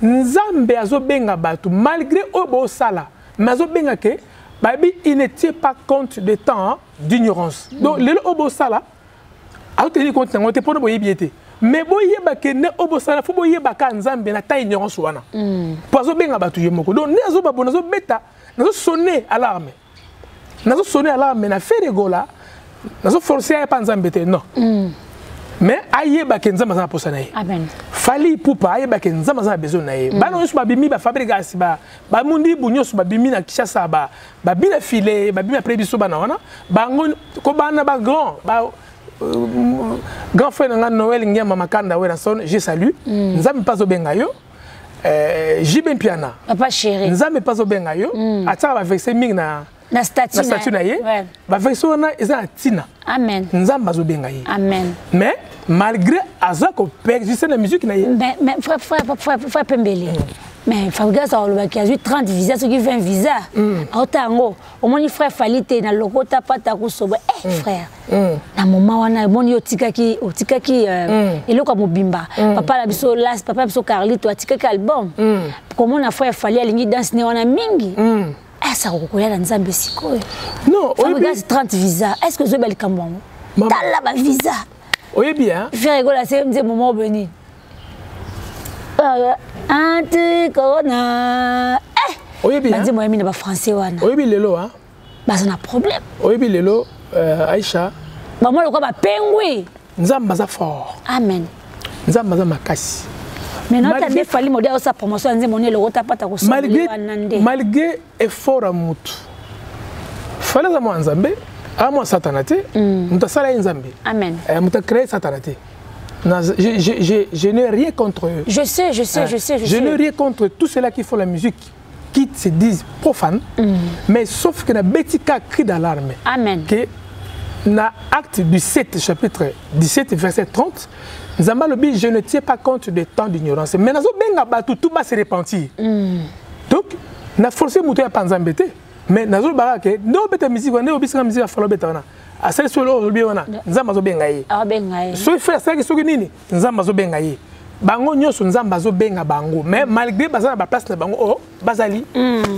Nzambe azo benga batu malgré obo sala, mais azo benga ke babi il ne tient pas compte des temps d'ignorance. Donc le obo sala a tenu compte on te pour boyer biété. Mais boye ba ke ne obo sala fo boye ba ka Nzambe na ta ignorance wana. Pour azo benga batu yemoko. Donc ne azo ba bonazo beta, nazo sonner alarme. Nazo sonner alarme na faire gola. Nazo forcer à pas Nzambe te non. mais ayeba kenza mazana posa naye. Amen. Fali pupa ayeba kenza mazana besoin naye. Ba no ba bimi ba fabrique asiba. Ba mundi bunyo ba bimi na Kinshasa ba bina filé ba bimi après biso ba na wana. Ba ngo ko bana ba grand frère nga Noël Ngema Makanda we na son je salue. Nzambe pas obenga yo. Jibin piana. Papa chéri. Nzambe pas obenga yo. Ata ba verser ming na statue na ye. Ba verser na eza tina. Amen. Nzambe azobenga ye. Amen. Mais malgré azako persister la musique na ye. Mais frère Pembele. Mais Fabrice ça le qui a 30 visas ceux qui 20 visas. Autango au moins frère Falite na lokota pata ko sobo frère. Na moment wana moni otikaki eloko mobimba. Papa la biso las papa biso Carlito atikaki album. Comment na frère Fali alingi dance ne wana mingi. Ça kokoya na Nzambe sikoyo. Non, Fabrice 30 visas. Est-ce que je bel kambongo? Tala ba visa. Oui bien. Frère rigola c'est un moment béni. Anti-corona. Oui, bien. Je dis, moi, français. Oui, bien, lelo, hein. Bah, c'est un problème. Oui, bien, lelo, Aïcha. Bah, moi, le quoi, bah, pengui. Nzamba za fort. Amen. Nzamba za makasi. Maintenant, tu as des fallis modèles, sa promotion, le rota pas ta malgré effort à moutou. Fallait à moi Nzambe, à moi satanate, mouta sala Nzambe. Amen. Mouta créé satanate. Je n'ai rien contre eux. Je sais. Je n'ai rien contre tous ceux-là qui font la musique, qui se disent profanes, mais sauf que na betika cri d'alarme. Amen. Que na acte du 7 chapitre 17 verset 30, Nzamba lobi je ne tiens pas compte de tant d'ignorance. Mais nazo benga batu tout va se repentir. Donc na forcé muto ya panzambete, mais nazo baraka no beta musique on est obisika musique falo betana. Asel solo lobi wana Nzamba zo benga ye. So frère ça qui soki nini Nzamba zo benga ye. Bango nyoso Nzamba zo benga bango, mais malgré bazana ba place na bango oh bazali.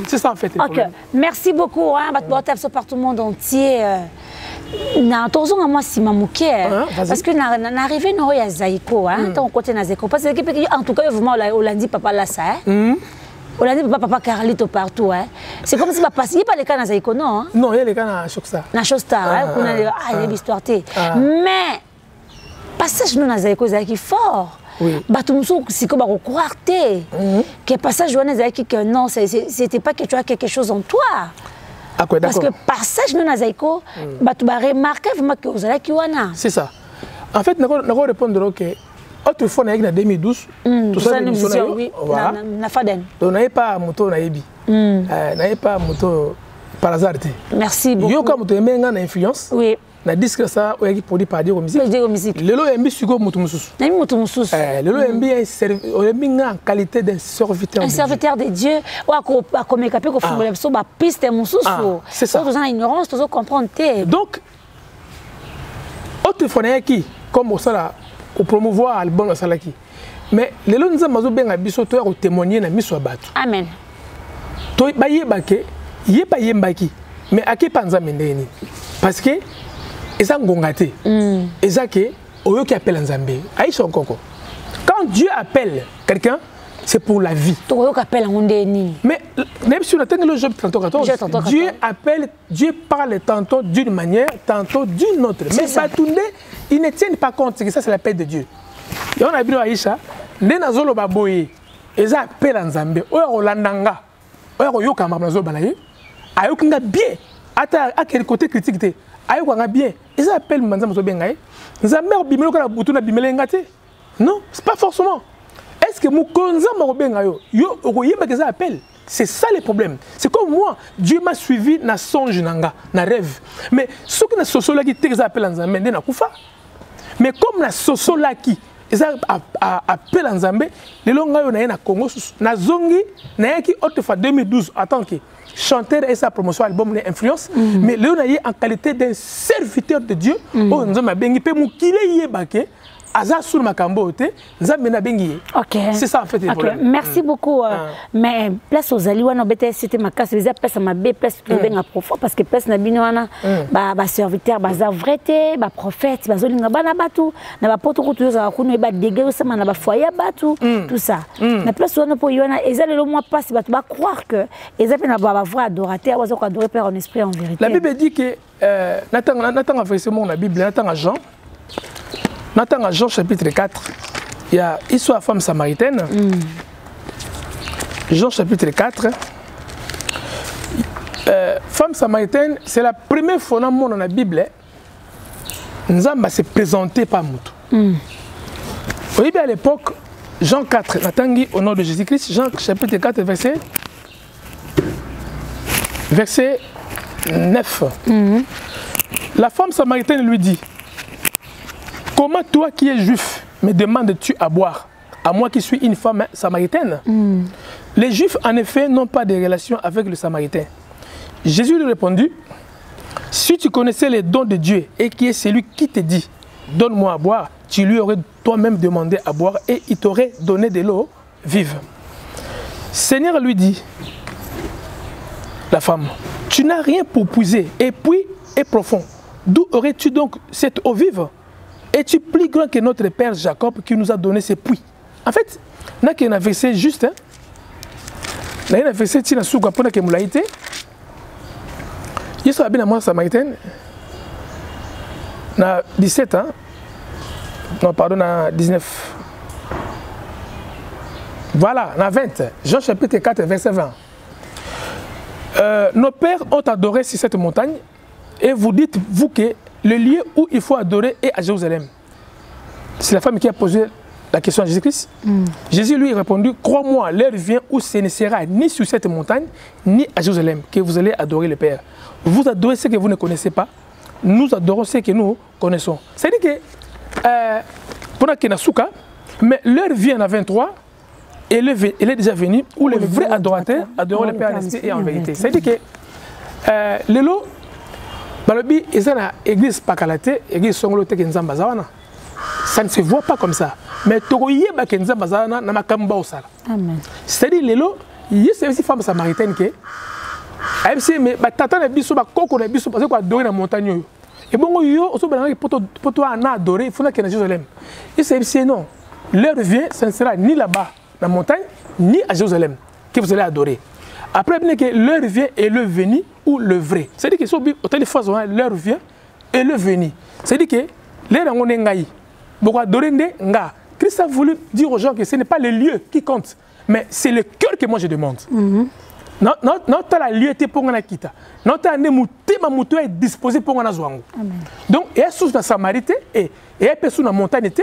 C'est ça en fait. OK. Merci beaucoup hein, battu par tout le monde entier. Na tozo nga moi simamuke parce que na arrivé no ya Zaiko hein tant côté na Zaiko parce que en tout cas vraiment Olandi papa là ça hein. Olandi papa Carlito partout hein. C'est comme si pas passé pas les cas na Zaiko non hein? Non, il y a les cas na Shoksta. Na Shoksta hein, on a l'histoire té. Mais passage nous na Zaiko Zaiki fort. Oui. Batumso siko ba croire té. Que passage na Zaiki que non c'était pas que tu as quelque chose en toi. Ah, quoi, parce que passage nous na Zaiko batu ba remarquer vraiment que vous allez qui wana. C'est ça. En fait, nous répondre que autrefois en 2012 tout ça nous oui na faden. Donc n'avait pas moto na yebi. N'avait pas moto par hasard. Merci beaucoup. Yo comme moto menga na influence. Oui. Na disque ça o yaki produit par Dieu musique. Dieu musique. Lelo yembi suko moto mususu. Na moto mususu. Lelo yembi en qualité d'un serviteur. Un serviteur de Dieu. Ou à comme capé ko fungula biso ba piste mususu. C'est ça. Tous en ignorance, tous comprendre té. Donc autrefois qui comme ça là au promouvoir album na salaki. Mais lelo nzamba zo benga biso to ya témoigner na miso batu. Amen. To ba yebake yeba yembaki mais ake panza mendeni. Parce que eza ngongate. Eza ke oyo qui appelle Nzambe. Aïcha Nkoko. Quand Dieu appelle quelqu'un, c'est pour la vie. Oyo qui appelle ngondeni. Mais même si on attend le Job 14, Dieu appelle, Dieu parle tantôt d'une manière, tantôt d'une autre. Mais Batunde, ils ne tiennent pas compte que ça c'est la paix de Dieu. Et on a vu Aïcha, les nazolo baboye, eza appelle Nzambe. Oyo Rolandanga. Oyo yoka mabnazo balaye. Ayokinga bien. Ata à quel côté critique te. Ayo kwanga bien. Ils appellent Nzambe zo benga. Nzambe bimelo kala butu na bimelenga te. Non, c'est pas forcément. Est-ce que mukonza mo benga yo okoyeba que ça appelle? C'est ça le problème. C'est comme moi, Dieu m'a suivi na songe nanga, na rêve. Mais ce que na soso la qui te appelle Nzambe na kufa. Mais comme na soso la qui ils appellent Nzambe, les longa yo na Congo na zongi na yaki autrefois 2012 en tant que chanteur et sa promotion album l'influence mais Léon a en qualité d'un serviteur de Dieu oh nous avons bengi pe mukile yebake aza sur makambo te nzambe na bengi. OK. C'est ça en fait le problème. Merci beaucoup mais place aux aliwana bete c'était ma casse les place ma b place tout benga profond parce que place na binwana ba serviteur ba za vraité ba prophète ba zolinga bana batu na ba poto ko tuza kuno ba dégé sama na ba foyer batu tout ça na place wana po yona ezali le mois passe batu ba croire que ezali na ba vrai adorateur ba zo ko adorer Père en esprit en vérité. La Bible dit que n'attend verset mon la Bible n'attend Jean Dans Jean chapitre 4, il y a histoire de femme samaritaine. Jean chapitre 4. Femme samaritaine, c'est la première fois dans la Bible. Nzamba s'est présenté par Moutou. Oui, à l'époque, Jean 4, Natangi, au nom de Jésus-Christ, Jean chapitre 4, verset 9. La femme samaritaine lui dit: comment toi qui es juif me demandes-tu à boire, à moi qui suis une femme samaritaine? Les juifs, en effet, n'ont pas de relation avec le samaritain. Jésus lui répondit: si tu connaissais les dons de Dieu et qui est celui qui te dit donne-moi à boire, tu lui aurais toi-même demandé à boire et il t'aurait donné de l'eau vive. Seigneur lui dit, la femme, tu n'as rien pour puiser et puis est profond. D'où aurais-tu donc cette eau vive? Es-tu plus grand que notre père Jacob qui nous a donné ces puits? En fait, il y a un verset juste. Il y a un verset qui est il y a une femme samaritaine, na 17 ans, non pardon, na 19. Voilà, na 20, Jean chapitre 4, verset 20. Nos pères ont adoré sur cette montagne et vous dites, vous, que le lieu où il faut adorer est à Jérusalem. C'est la femme qui a posé la question à Jésus-Christ. Jésus lui a répondu, crois-moi, l'heure vient où ce ne sera ni sur cette montagne, ni à Jérusalem, que vous allez adorer le Père. Vous adorez ce que vous ne connaissez pas, nous adorons ce que nous connaissons. C'est-à-dire que, pendant qu'il y a Souka, mais l'heure vient à 23, et elle est déjà venue, où les vrais adorateurs adorent le Père en esprit et en vérité. C'est-à-dire que, l'élo, balobi, ils ont l'église Pakalate, l'église Songolote Kenzamba Zawana. Ça ne se voit pas comme ça. Mais Togoye Kenzamba Zawana, Namakamba Osala. C'est-à-dire, l'élo, il y a ces femmes samaritaines qui mais tata na biso ba koko na biso parce que adorer na montagne et bon yo oso banana pour toi na adorer il faut que na Jérusalem et c'est non l'heure vient ça ne sera ni là-bas na montagne ni à Jérusalem que vous allez adorer après bien que l'heure vient et le venu ou le vrai c'est à dire que so au téléphone l'heure vient et le venu c'est à dire que l'heure on est ngai beaucoup adorer nga Christ a voulu dire aux gens que ce n'est pas le lieu qui compte mais c'est le cœur que moi je demande. Non, la lieuté pour la kita. Non, ta mutu est disposé pour la zwango. Donc, il y a sous la Samarité et il y a sous la montagne et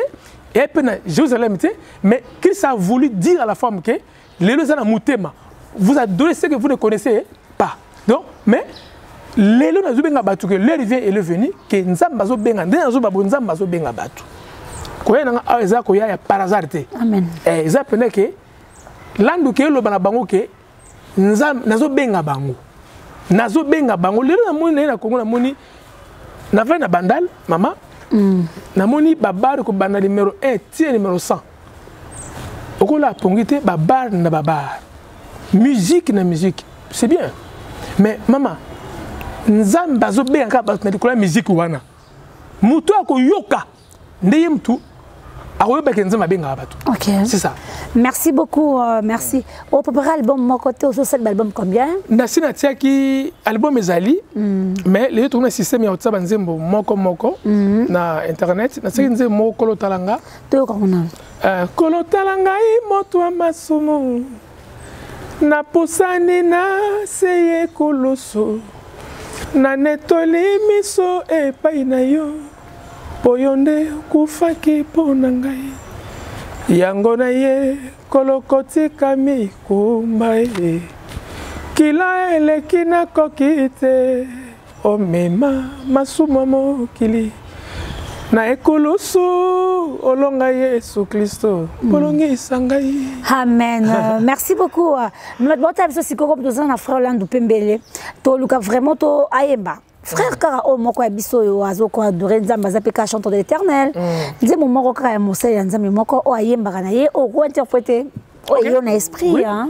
il y a Jérusalem mais Christ a voulu dire à la femme que les deux ans mutema vous adorez ce que vous ne connaissez pas. Donc, mais les deux ans batu que l'heure vient et le venu que nzambazo benga ndenazo babo nzambazo benga batu. Koya na eza koya par hasard te. Amen. Et ça pene que landu ke lo bana bango que nazo benga bango lelo na moni na Congo na moni na va na bandal mama na moni babar ko banda numéro 1 tie numéro 100 okola pongité babar na babar musique na musique c'est bien mais maman nzamba zo benga ba na dikola musique wana mutu akoyoka ndeye mtu. Ok. C'est ça. Merci beaucoup, merci. Au premier album, mon côté, au social album combien? Nasi natia qui album ezali, mais les autres système ya WhatsApp nzembo moko na internet. Nasi nzembo moko kolotalanga. To kona. Kolotalanga I moto amasumu. Na posani na seye koloso. Na netoli miso e paina yo. Poyonde kufaki ponangai yango na ye kolokoti kami kumbae kila eleki na kokite omema masumo mokili na ekulusu olonga Yesu Kristo bolongisa ngai. Amen. Merci beaucoup. Nous avons fait ce comme nous avons frère Orlando Pembele. To luka vraiment to ayemba. Frère Kara o moko ya biso yo azoko adorer nzamba zapeka chanteur de l'Éternel. Nze mo moko kara mosala ya nzambe moko o ayemba na ye o ko interpréter o yo na esprit hein.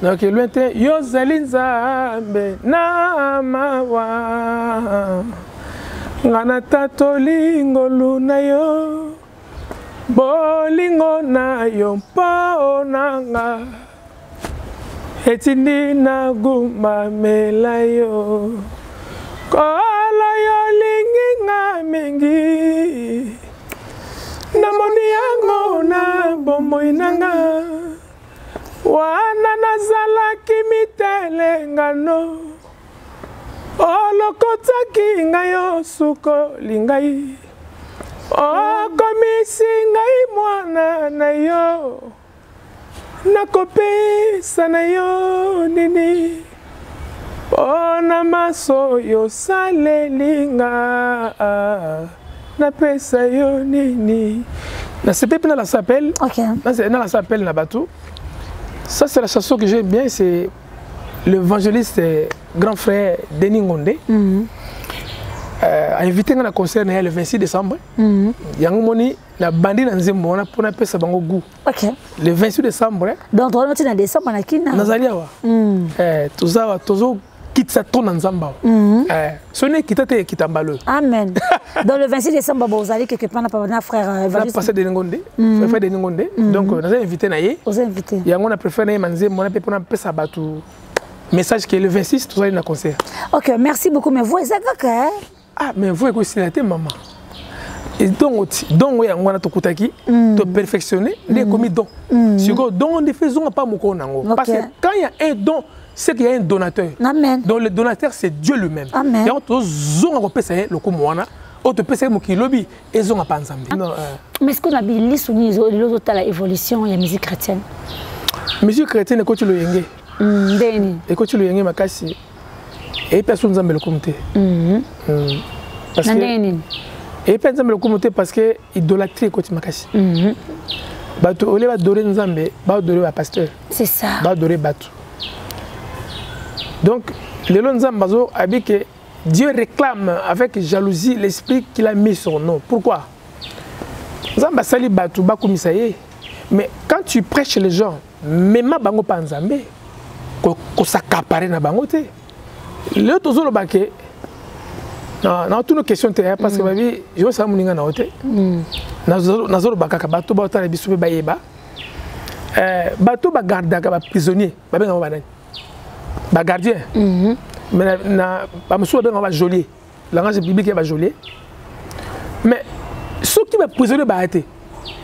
Donc lointain yo zali nzambe na mawa. Ngana tatoli ngolu na yo. Bolingo na yo mpo nanga. Etindi na gumba melayo. Kala yo lingi nga mingi namoni yango na bomoi nanga wana nazalaki mitelengano olokotaki ngai osuko lingai okomisi ngai mwana na yo nakopesa na yo nini ona maso yo salelinga napesa yo nini na CPP na la s'appelle na la s'appelle na bateau. Ça c'est la chanson que j'aime bien, c'est l'évangéliste grand frère Denis Ngondé a invité à un concert le 26 décembre. Yango moni la bandi na nzembo na pona pesa bango goût. Le 28 décembre. Donc on est en décembre na kina. Nazalia wa. Toza tozo kitsa ton nzamba. Ce n'est kitate kitambalo. Amen. Dans le 26 décembre vous allez quelque part na frère Evangeliste. Passer Denis Ngondé, frère Denis Ngondé. Donc on a invité na ye. On a invité. Yango na préféré manzembo na pe pona pesa batu. Message qui est le 26 toza na concert. OK, merci beaucoup mais vous ezaka ah mais vous écoutez la maman et donc on a tout kutaki to perfectionner les commis don si go don ne faisons pas mon nango parce que quand il y a un don c'est qu'il y a un donateur. Amen. Donc le donateur c'est Dieu lui-même. Amen. Et on te zong a repérer le komwana on te pèse mon kilobi et zong a pas ensemble. Mais est-ce qu'on a bien souligné l'autre la évolution la musique chrétienne. Musique chrétienne écoute le yenge. Deni. Écoute le yenge makasi. Et personne n'aime le comité. Parce que et personne n'aime le comité parce que idolâtrie côté makasi. Bato ole va adorer Nzambe, va adorer le pasteur. C'est ça. Va adorer Bato. Donc le Nzambe bazo a dit que Dieu réclame avec jalousie l'esprit qu'il a mis sur nous. Pourquoi? Nzambe sali Bato ba komisaye. Mais quand tu prêches les gens, même bango pa Nzambe, ko s'accaparer na bango te. Le tozo le baquet. Non, toutes nos questions parce que je veux savoir mon na hote. Nazolo bakaka bato ba otala biso ba yeba. Bato ba garda ka ba prisonnier, ba benga ba nani. Ba gardien. Mais na ba muso benga ba geôlier. Langage biblique ba geôlier. Mais ceux qui ba prisonnier ba été.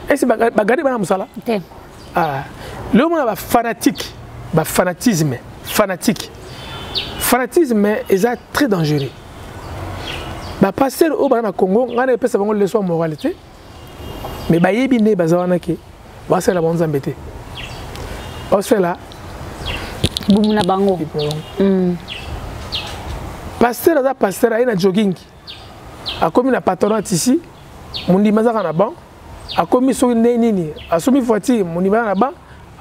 Est-ce ba garder ba na musala? Ah, le monde ba fanatique, ba fanatisme, fanatique. Fanatisme est très dangereux. Ba pasteur au Congo, on a pesa bango leçon moralité. Mais ba yebi ne bazawana ke ba sala bango zambete. Ba sala bumuna bango. Pasteur za pasteur a na jogging. A komi na patronat ici, mundi mazaka na ban. A komi so nini, a somi voiture mundi ba na ban,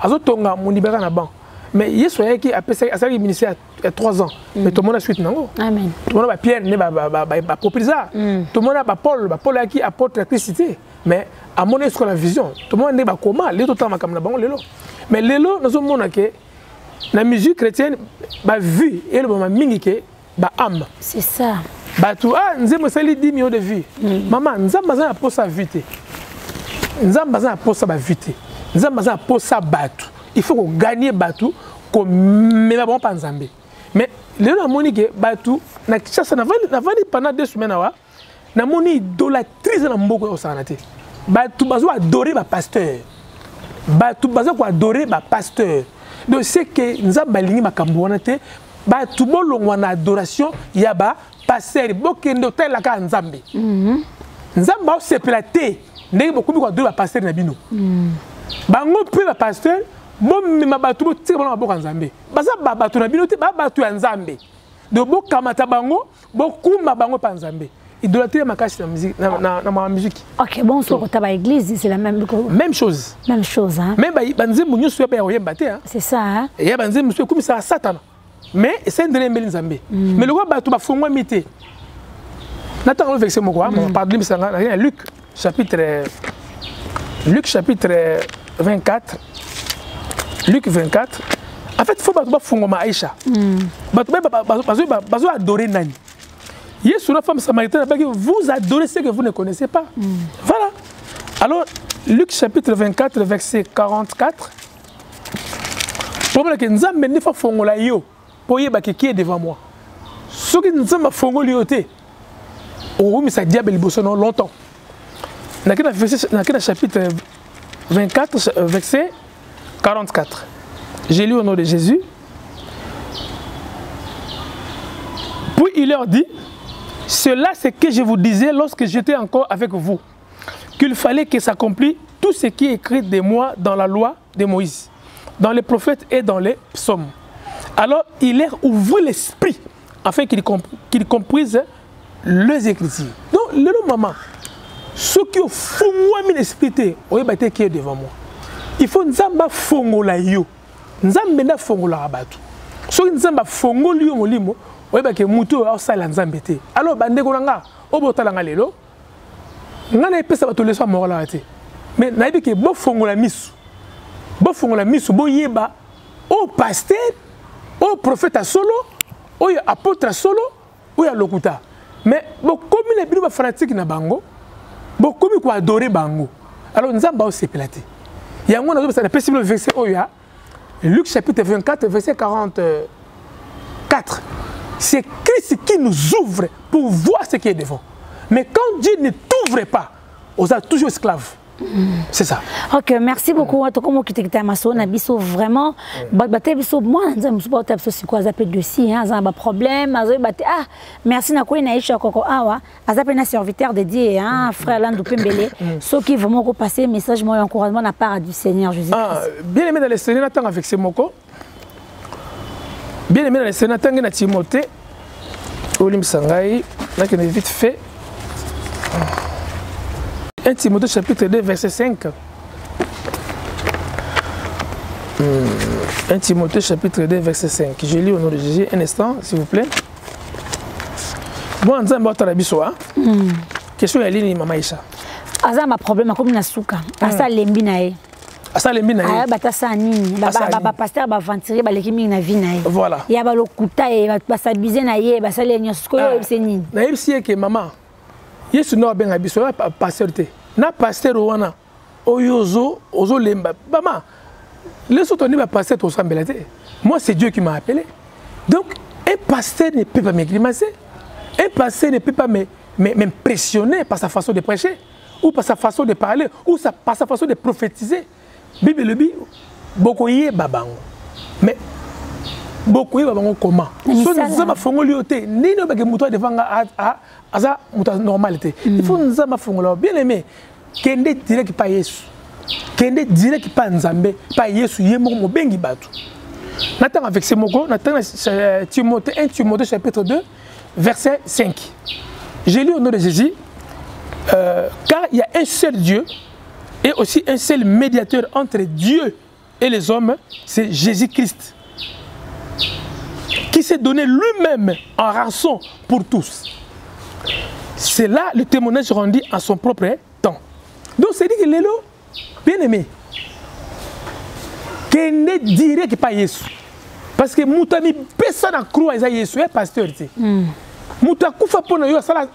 azo tonga mundi ba na ban. Mais il y a qui a fait ministère il y a 3 ans. Mais tout le monde a suite non. Amen. Tout le monde a Pierre ne va propriétaire. Tout le monde a Paul qui apporte l'électricité. Mais à mon avis sur la vision, tout le monde n'est pas comment les autres temps comme la banque lelo. Mais lelo nous sommes que la musique chrétienne ba vu et le moment mingi que ba âme. C'est ça. Ba tout nzembo sali 10 millions de vues. Maman nzamba za pour sa vite. Nzamba za pour sa ba vite. Nzamba za pour sa batu. Il faut qu'on gagne Batou comme mais bon pas Nzambe. Mais le na monique Batou na chasse na vali pendant 2 semaines na moni idolâtrise na mboko au sanate. Batou bazo adorer ba pasteur. Batou bazo ko adorer ba pasteur. Donc c'est que Nzamba lingi makambo wana te Batou bolongwa na adoration ya ba pasteur bokendo tel la ka Nzambe. Nzamba o sepelate ndenge bokubi ko adorer ba pasteur na bino. Bango pe ba pasteur bon mais bato tire bon ba Nzambe baza bato na bino te ba bato ya Nzambe de bo kamata bango bo kuma bango pa Nzambe idolâtrer makasi na musique na musique. OK, bon so ko taba église c'est la même chose. Même chose hein. Même ba Nzambe nyo so ba yemba te hein. C'est ça hein. Et ba Nzambe so comme ça Satan. Mais c'est ndele mbeli Nzambe. Mais le roi bato ba fongwa mité. Nathan le verset moko on parle de ça Luc chapitre 24. Luc 24. En fait, il faut que Fungoma Aïcha. Bazo adorer Nani. Il y a sur la femme samaritaine, vous adorez ce que vous ne connaissez pas. Voilà. Alors, Luc chapitre 24, verset 44. Pour que nous avons fait Fungola yo, pour que qui est devant moi. Ce que nous avons fait Fungola yote, on a mis sa diable longtemps. Dans le chapitre 24, verset 44. J'ai lu au nom de Jésus. Puis il leur dit, cela c'est que je vous disais lorsque j'étais encore avec vous, qu'il fallait que s'accomplisse tout ce qui est écrit de moi dans la loi de Moïse, dans les prophètes et dans les psaumes. Alors il leur ouvrit l'esprit afin qu'ils comprisent les Écritures. Donc, le maman, ceux qui ont fondé l'esprit, qui est devant moi. Il faut nzamba fongola yo, nzamba na fongola batu. Ceux qui nzamba fongola yo molimo, oyeba ke muto osala nzambe te. Alors bandeko nanga, obotala nga lelo. Ngana epesa bato leso morala te. Mais nayebi ke bo fongola misu. Bo fongola misu bo yeba o pasteur, o prophète solo, o apôtre solo, o ya lokuta. Mais bo komi les bible fanatique na bango, bo komi ko adorer bango. Alors nzamba o sepelate. Il y a un verset Oya, Luc chapitre 24, verset 44. C'est Christ qui nous ouvre pour voir ce qui est devant. Mais quand Dieu ne t'ouvre pas, on est toujours esclave. C'est ça. Ok, merci beaucoup. Vraiment, moi, je ne sais pas si quoi appelle dessus, un problème. Merci Nakoui Naïcha Koko Awa, un serviteur de Dieu, frère Landou Pembele, ceux qui vont repasser le message, mon encouragement de la part du Seigneur Jésus. Bien aimé dans le Seigneur, attends avec ces mots. Bien aimé dans le Seigneur, attends avec Timothée, Olim Sangai, là qui est vite fait. 1 Timothée chapitre 2 verset 5. 1 Timothée chapitre 2 verset 5. Je lis au nom de Jésus. Un instant, s'il vous plaît. Bon, Nzamba Tarabisoa. Question ya lini mama Aïcha. Aza ma problème comme na suka. Asa lembi na ye. Asa lembi na ye. Aya batasa nini. Ba pasteur ba ventire ba lekimi na vie na ye. Voilà. Ya ba lokuta ye ba s'abuser na ye ba sale nyonso ko yo c'est nini. Na yebisi ke mama. Yesu no benga biso pasteur te. Na pasteur wana oyozo ozo lemba. Maman, les autres ne pasteur to sambela te. Moi c'est Dieu qui m'a appelé. Donc un pasteur ne peut pas m'égrimacer. Un pasteur ne peut pas m'impressionner par sa façon de prêcher ou par sa façon de parler ou par sa façon de prophétiser. Bible le dit beaucoup yé babango. Mais beaucoup yé babango comment? So nzamba fongoli ote ni no bage muto devant aza muto normalité. Il faut nzamba fongolo bien aimé kende direct pas Yesu. Kende direct pas nzambe pas Yesu yemo mo bengi batu. N'attends avec ces mots, n'attends Timothée 1 Timothée chapitre 2 verset 5. J'ai lu au nom de Jésus car il y a un seul Dieu et aussi un seul médiateur entre Dieu et les hommes, c'est Jésus-Christ, qui s'est donné lui-même en rançon pour tous. C'est là le témoignage rendu à son propre temps. Donc c'est dit que Lélo, bien aimé, qu'il ne dirait que pas Jésus. Parce que Moutami pesa na croix eza Yesu est pasteur ti. Mouta kufa pona yo sala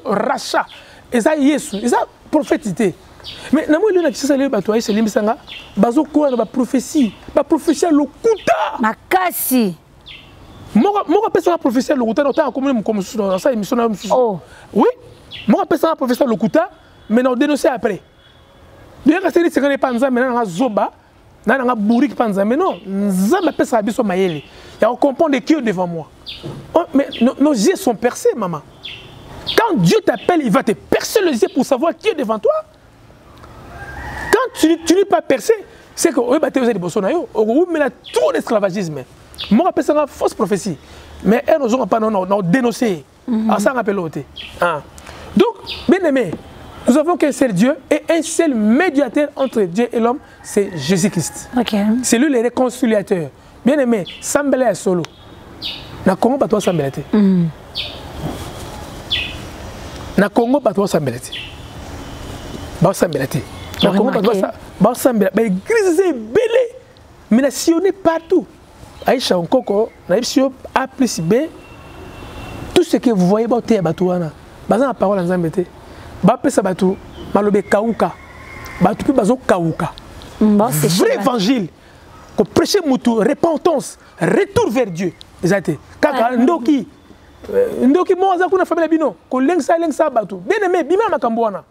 rachat eza Yesu, eza prophétité. Mais na moi le na kisa le bato aïe limbisanga bazo ko na ba prophétie lokuta makasi. Moi pesa na prophétie lokuta na ta comme dans ça émission na. Oh. Oui. Moi pesa na prophétie lokuta mais na dénoncer après. Bien que c'est dit pas nza maintenant na zoba. Mais non, il y a un comprendre qui est devant moi. Mais nos yeux sont percés, maman. Quand Dieu t'appelle, il va te percer les yeux pour savoir qui est devant toi. Quand tu n'es pas percé, c'est que vous avez trop d'esclavagisme. Moi, je appelle ça une fausse prophétie. Mais elles n'ont pas dénoncé. Ça rappelle l'autre. Donc, bien aimé, nous avons qu'un seul Dieu et un seul médiateur entre Dieu et l'homme, c'est Jésus-Christ. Okay. C'est lui le réconciliateur. Bien aimé, Sambele est solo. Na Congo, pas toi Sambele. Na Congo, pas toi Sambele. Pas Sambele. Na Congo, pas toi Sambele. Mais l'église est belle. Mais nationné partout. Aïcha, on coco, naïsio A plus B. Tout ce que vous voyez, c'est Batouana. Basant la parole en Zambété. Bapesa batu malobe kauka batu pe bazo kauka vrai évangile ko prêcher mutu repentance retour vers Dieu ezate kaka ndoki mo za kuna famille bino ko lengsa batu bien aimé bima makambo wana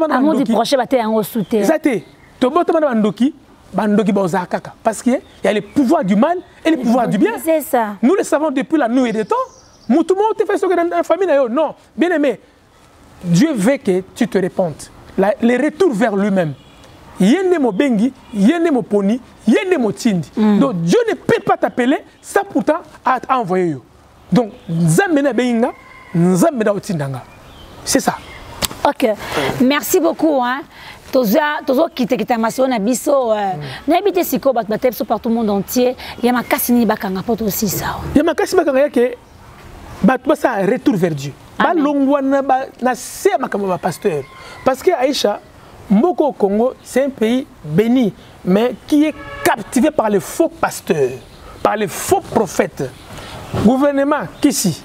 Amondi proche baté en soutien. Zate. Tobota bandoki baza kaka parce qu'il y a les pouvoirs du mal et les pouvoirs du bien. C'est ça. Nous le savons depuis la nuit des temps. Tout le monde te fait ce que dans la famille. Non, bien aimé. Dieu veut que tu te répandes. Les retours vers lui-même. Yende mo bengi, yende mo poni, yende mo tindi. Donc Dieu ne peut pas t'appeler, ça pourtant a envoyé. Donc Nzambena benga, Nzambena otindanga. C'est ça. Ok. Merci beaucoup. Hein. Tozo kita masio na biso na habité siko bat batepso par tout le monde entier. Ya makasi ni bakanga poto aussi ça. Ya makasi bakanga yake bat ça retour vers Dieu. Ba longwana ba na se makambo ba pasteur. Parce que Aïcha Mboko au Congo, c'est un pays béni, mais qui est captivé par les faux pasteurs, par les faux prophètes. Gouvernement, qui si?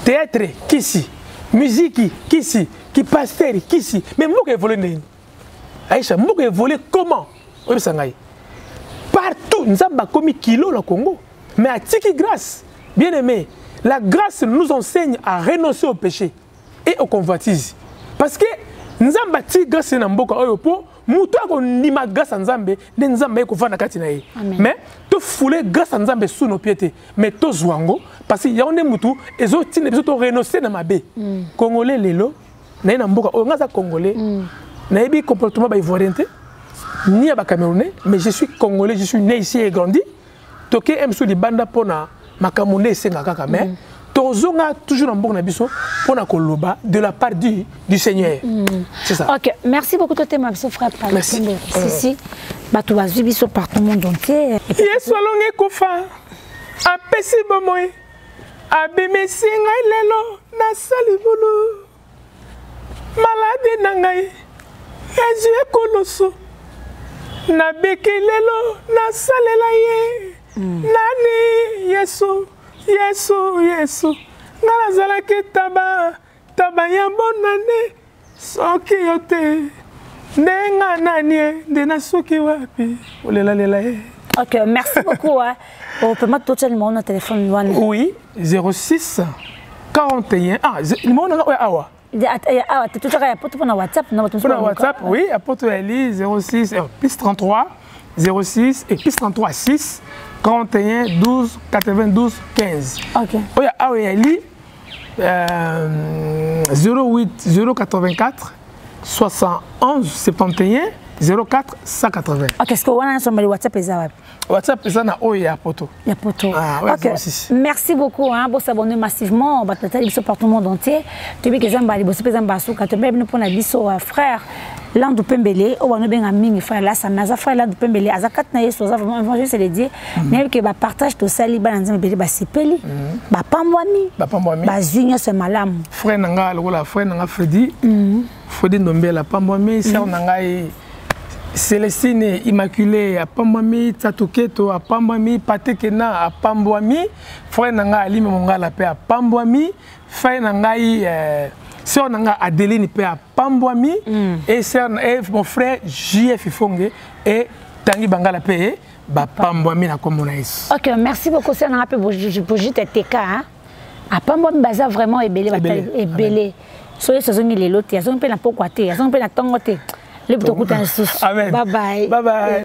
Théâtre, qui si? Musique, qui si? Qui pasteur, qui si? Mais Mboko est volé. Aïcha, Mboko est volé comment? Partout, nous avons commis kilo le Congo. Mais à Tiki grâce, bien aimé, la grâce nous enseigne à renoncer au péché et au convoitise. Parce que Nzamba ti grâce na mboka oyo po mutu akondima grâce nzambe nde nzambe ekofana kati na ye mais to foule grâce nzambe sous nos pieds mais to zwango parce que yonde mutu ezo tine biso to renoncer na mabe congolais lelo na mboka oyo ngaza congolais na yebi comportement ba ivoirien ni ba camerounais mais je suis congolais, je suis né ici et grandi toke emso libanda pona makamune senga kaka mais Tozonga toujours en bon abisso pour la koloba de la part du Seigneur. C'est ça. Ok, merci beaucoup de ma frère. Merci. Si, batou bazubiso par tout le monde entier. Yesu alonge kofa. Apesi bomoy. Abimesi ngai lelo na salibulu. Malade na ngai. Yesu ekoloso. Na beki lelo na salela ye. Nani Yesu. Yesu, ngala zalaki taba ya bonane soki yote nenga nanie ndena soki wapi olela lela ye. Ok, merci beaucoup. On peut mettre tout le numéro de téléphone. Oui, 06 41. Ah, le numéro ouais awa. Ah, tu as pour WhatsApp, non? Pour WhatsApp, oui, apporte Ali 06 plus 33 06 et plus 33 6 41 12 92 15. Ok. Oui, Ali 08 084 71 71 04 180. Ok, est-ce que vous avez un WhatsApp? WhatsApp, c'est un Oya Poto. Ah, ouais, okay. Merci beaucoup. Hein, pour s'abonner massivement. On va te faire par tout le monde entier. Tu veux que les gens soient pour la frère Landou Pembele. On va bien amener frère là, ça n'a frère Landou Pembele. Azakat na yeso, ça vraiment évangile c'est le dire. Mais que ba partage tout ça, liba dans un bébé ba sipeli, ba pambwami, ba zunyo c'est malam. Frère nanga, le frère nanga Freddy, Freddy Ndombela pambwami, sœur nanga Célestine Immaculée à Pambwami, Tsatuketo à Pambwami, Patekena à Pambwami, frère Nanga Ali Monga la paix à Pambwami, frère Nanga sœur Nanga Adeline paix à Pambwami et mon frère JF Ifonge et Tangi Banga la paix à Pambwami na Komonaïs. Ok, merci beaucoup. C'est un rappel pour juste TK. À Pambwami baza vraiment ébélé. Soyez ce zone les lots, ils ont peu la pourquoi ils ont peu la tongote. Le bye bye. Bye bye.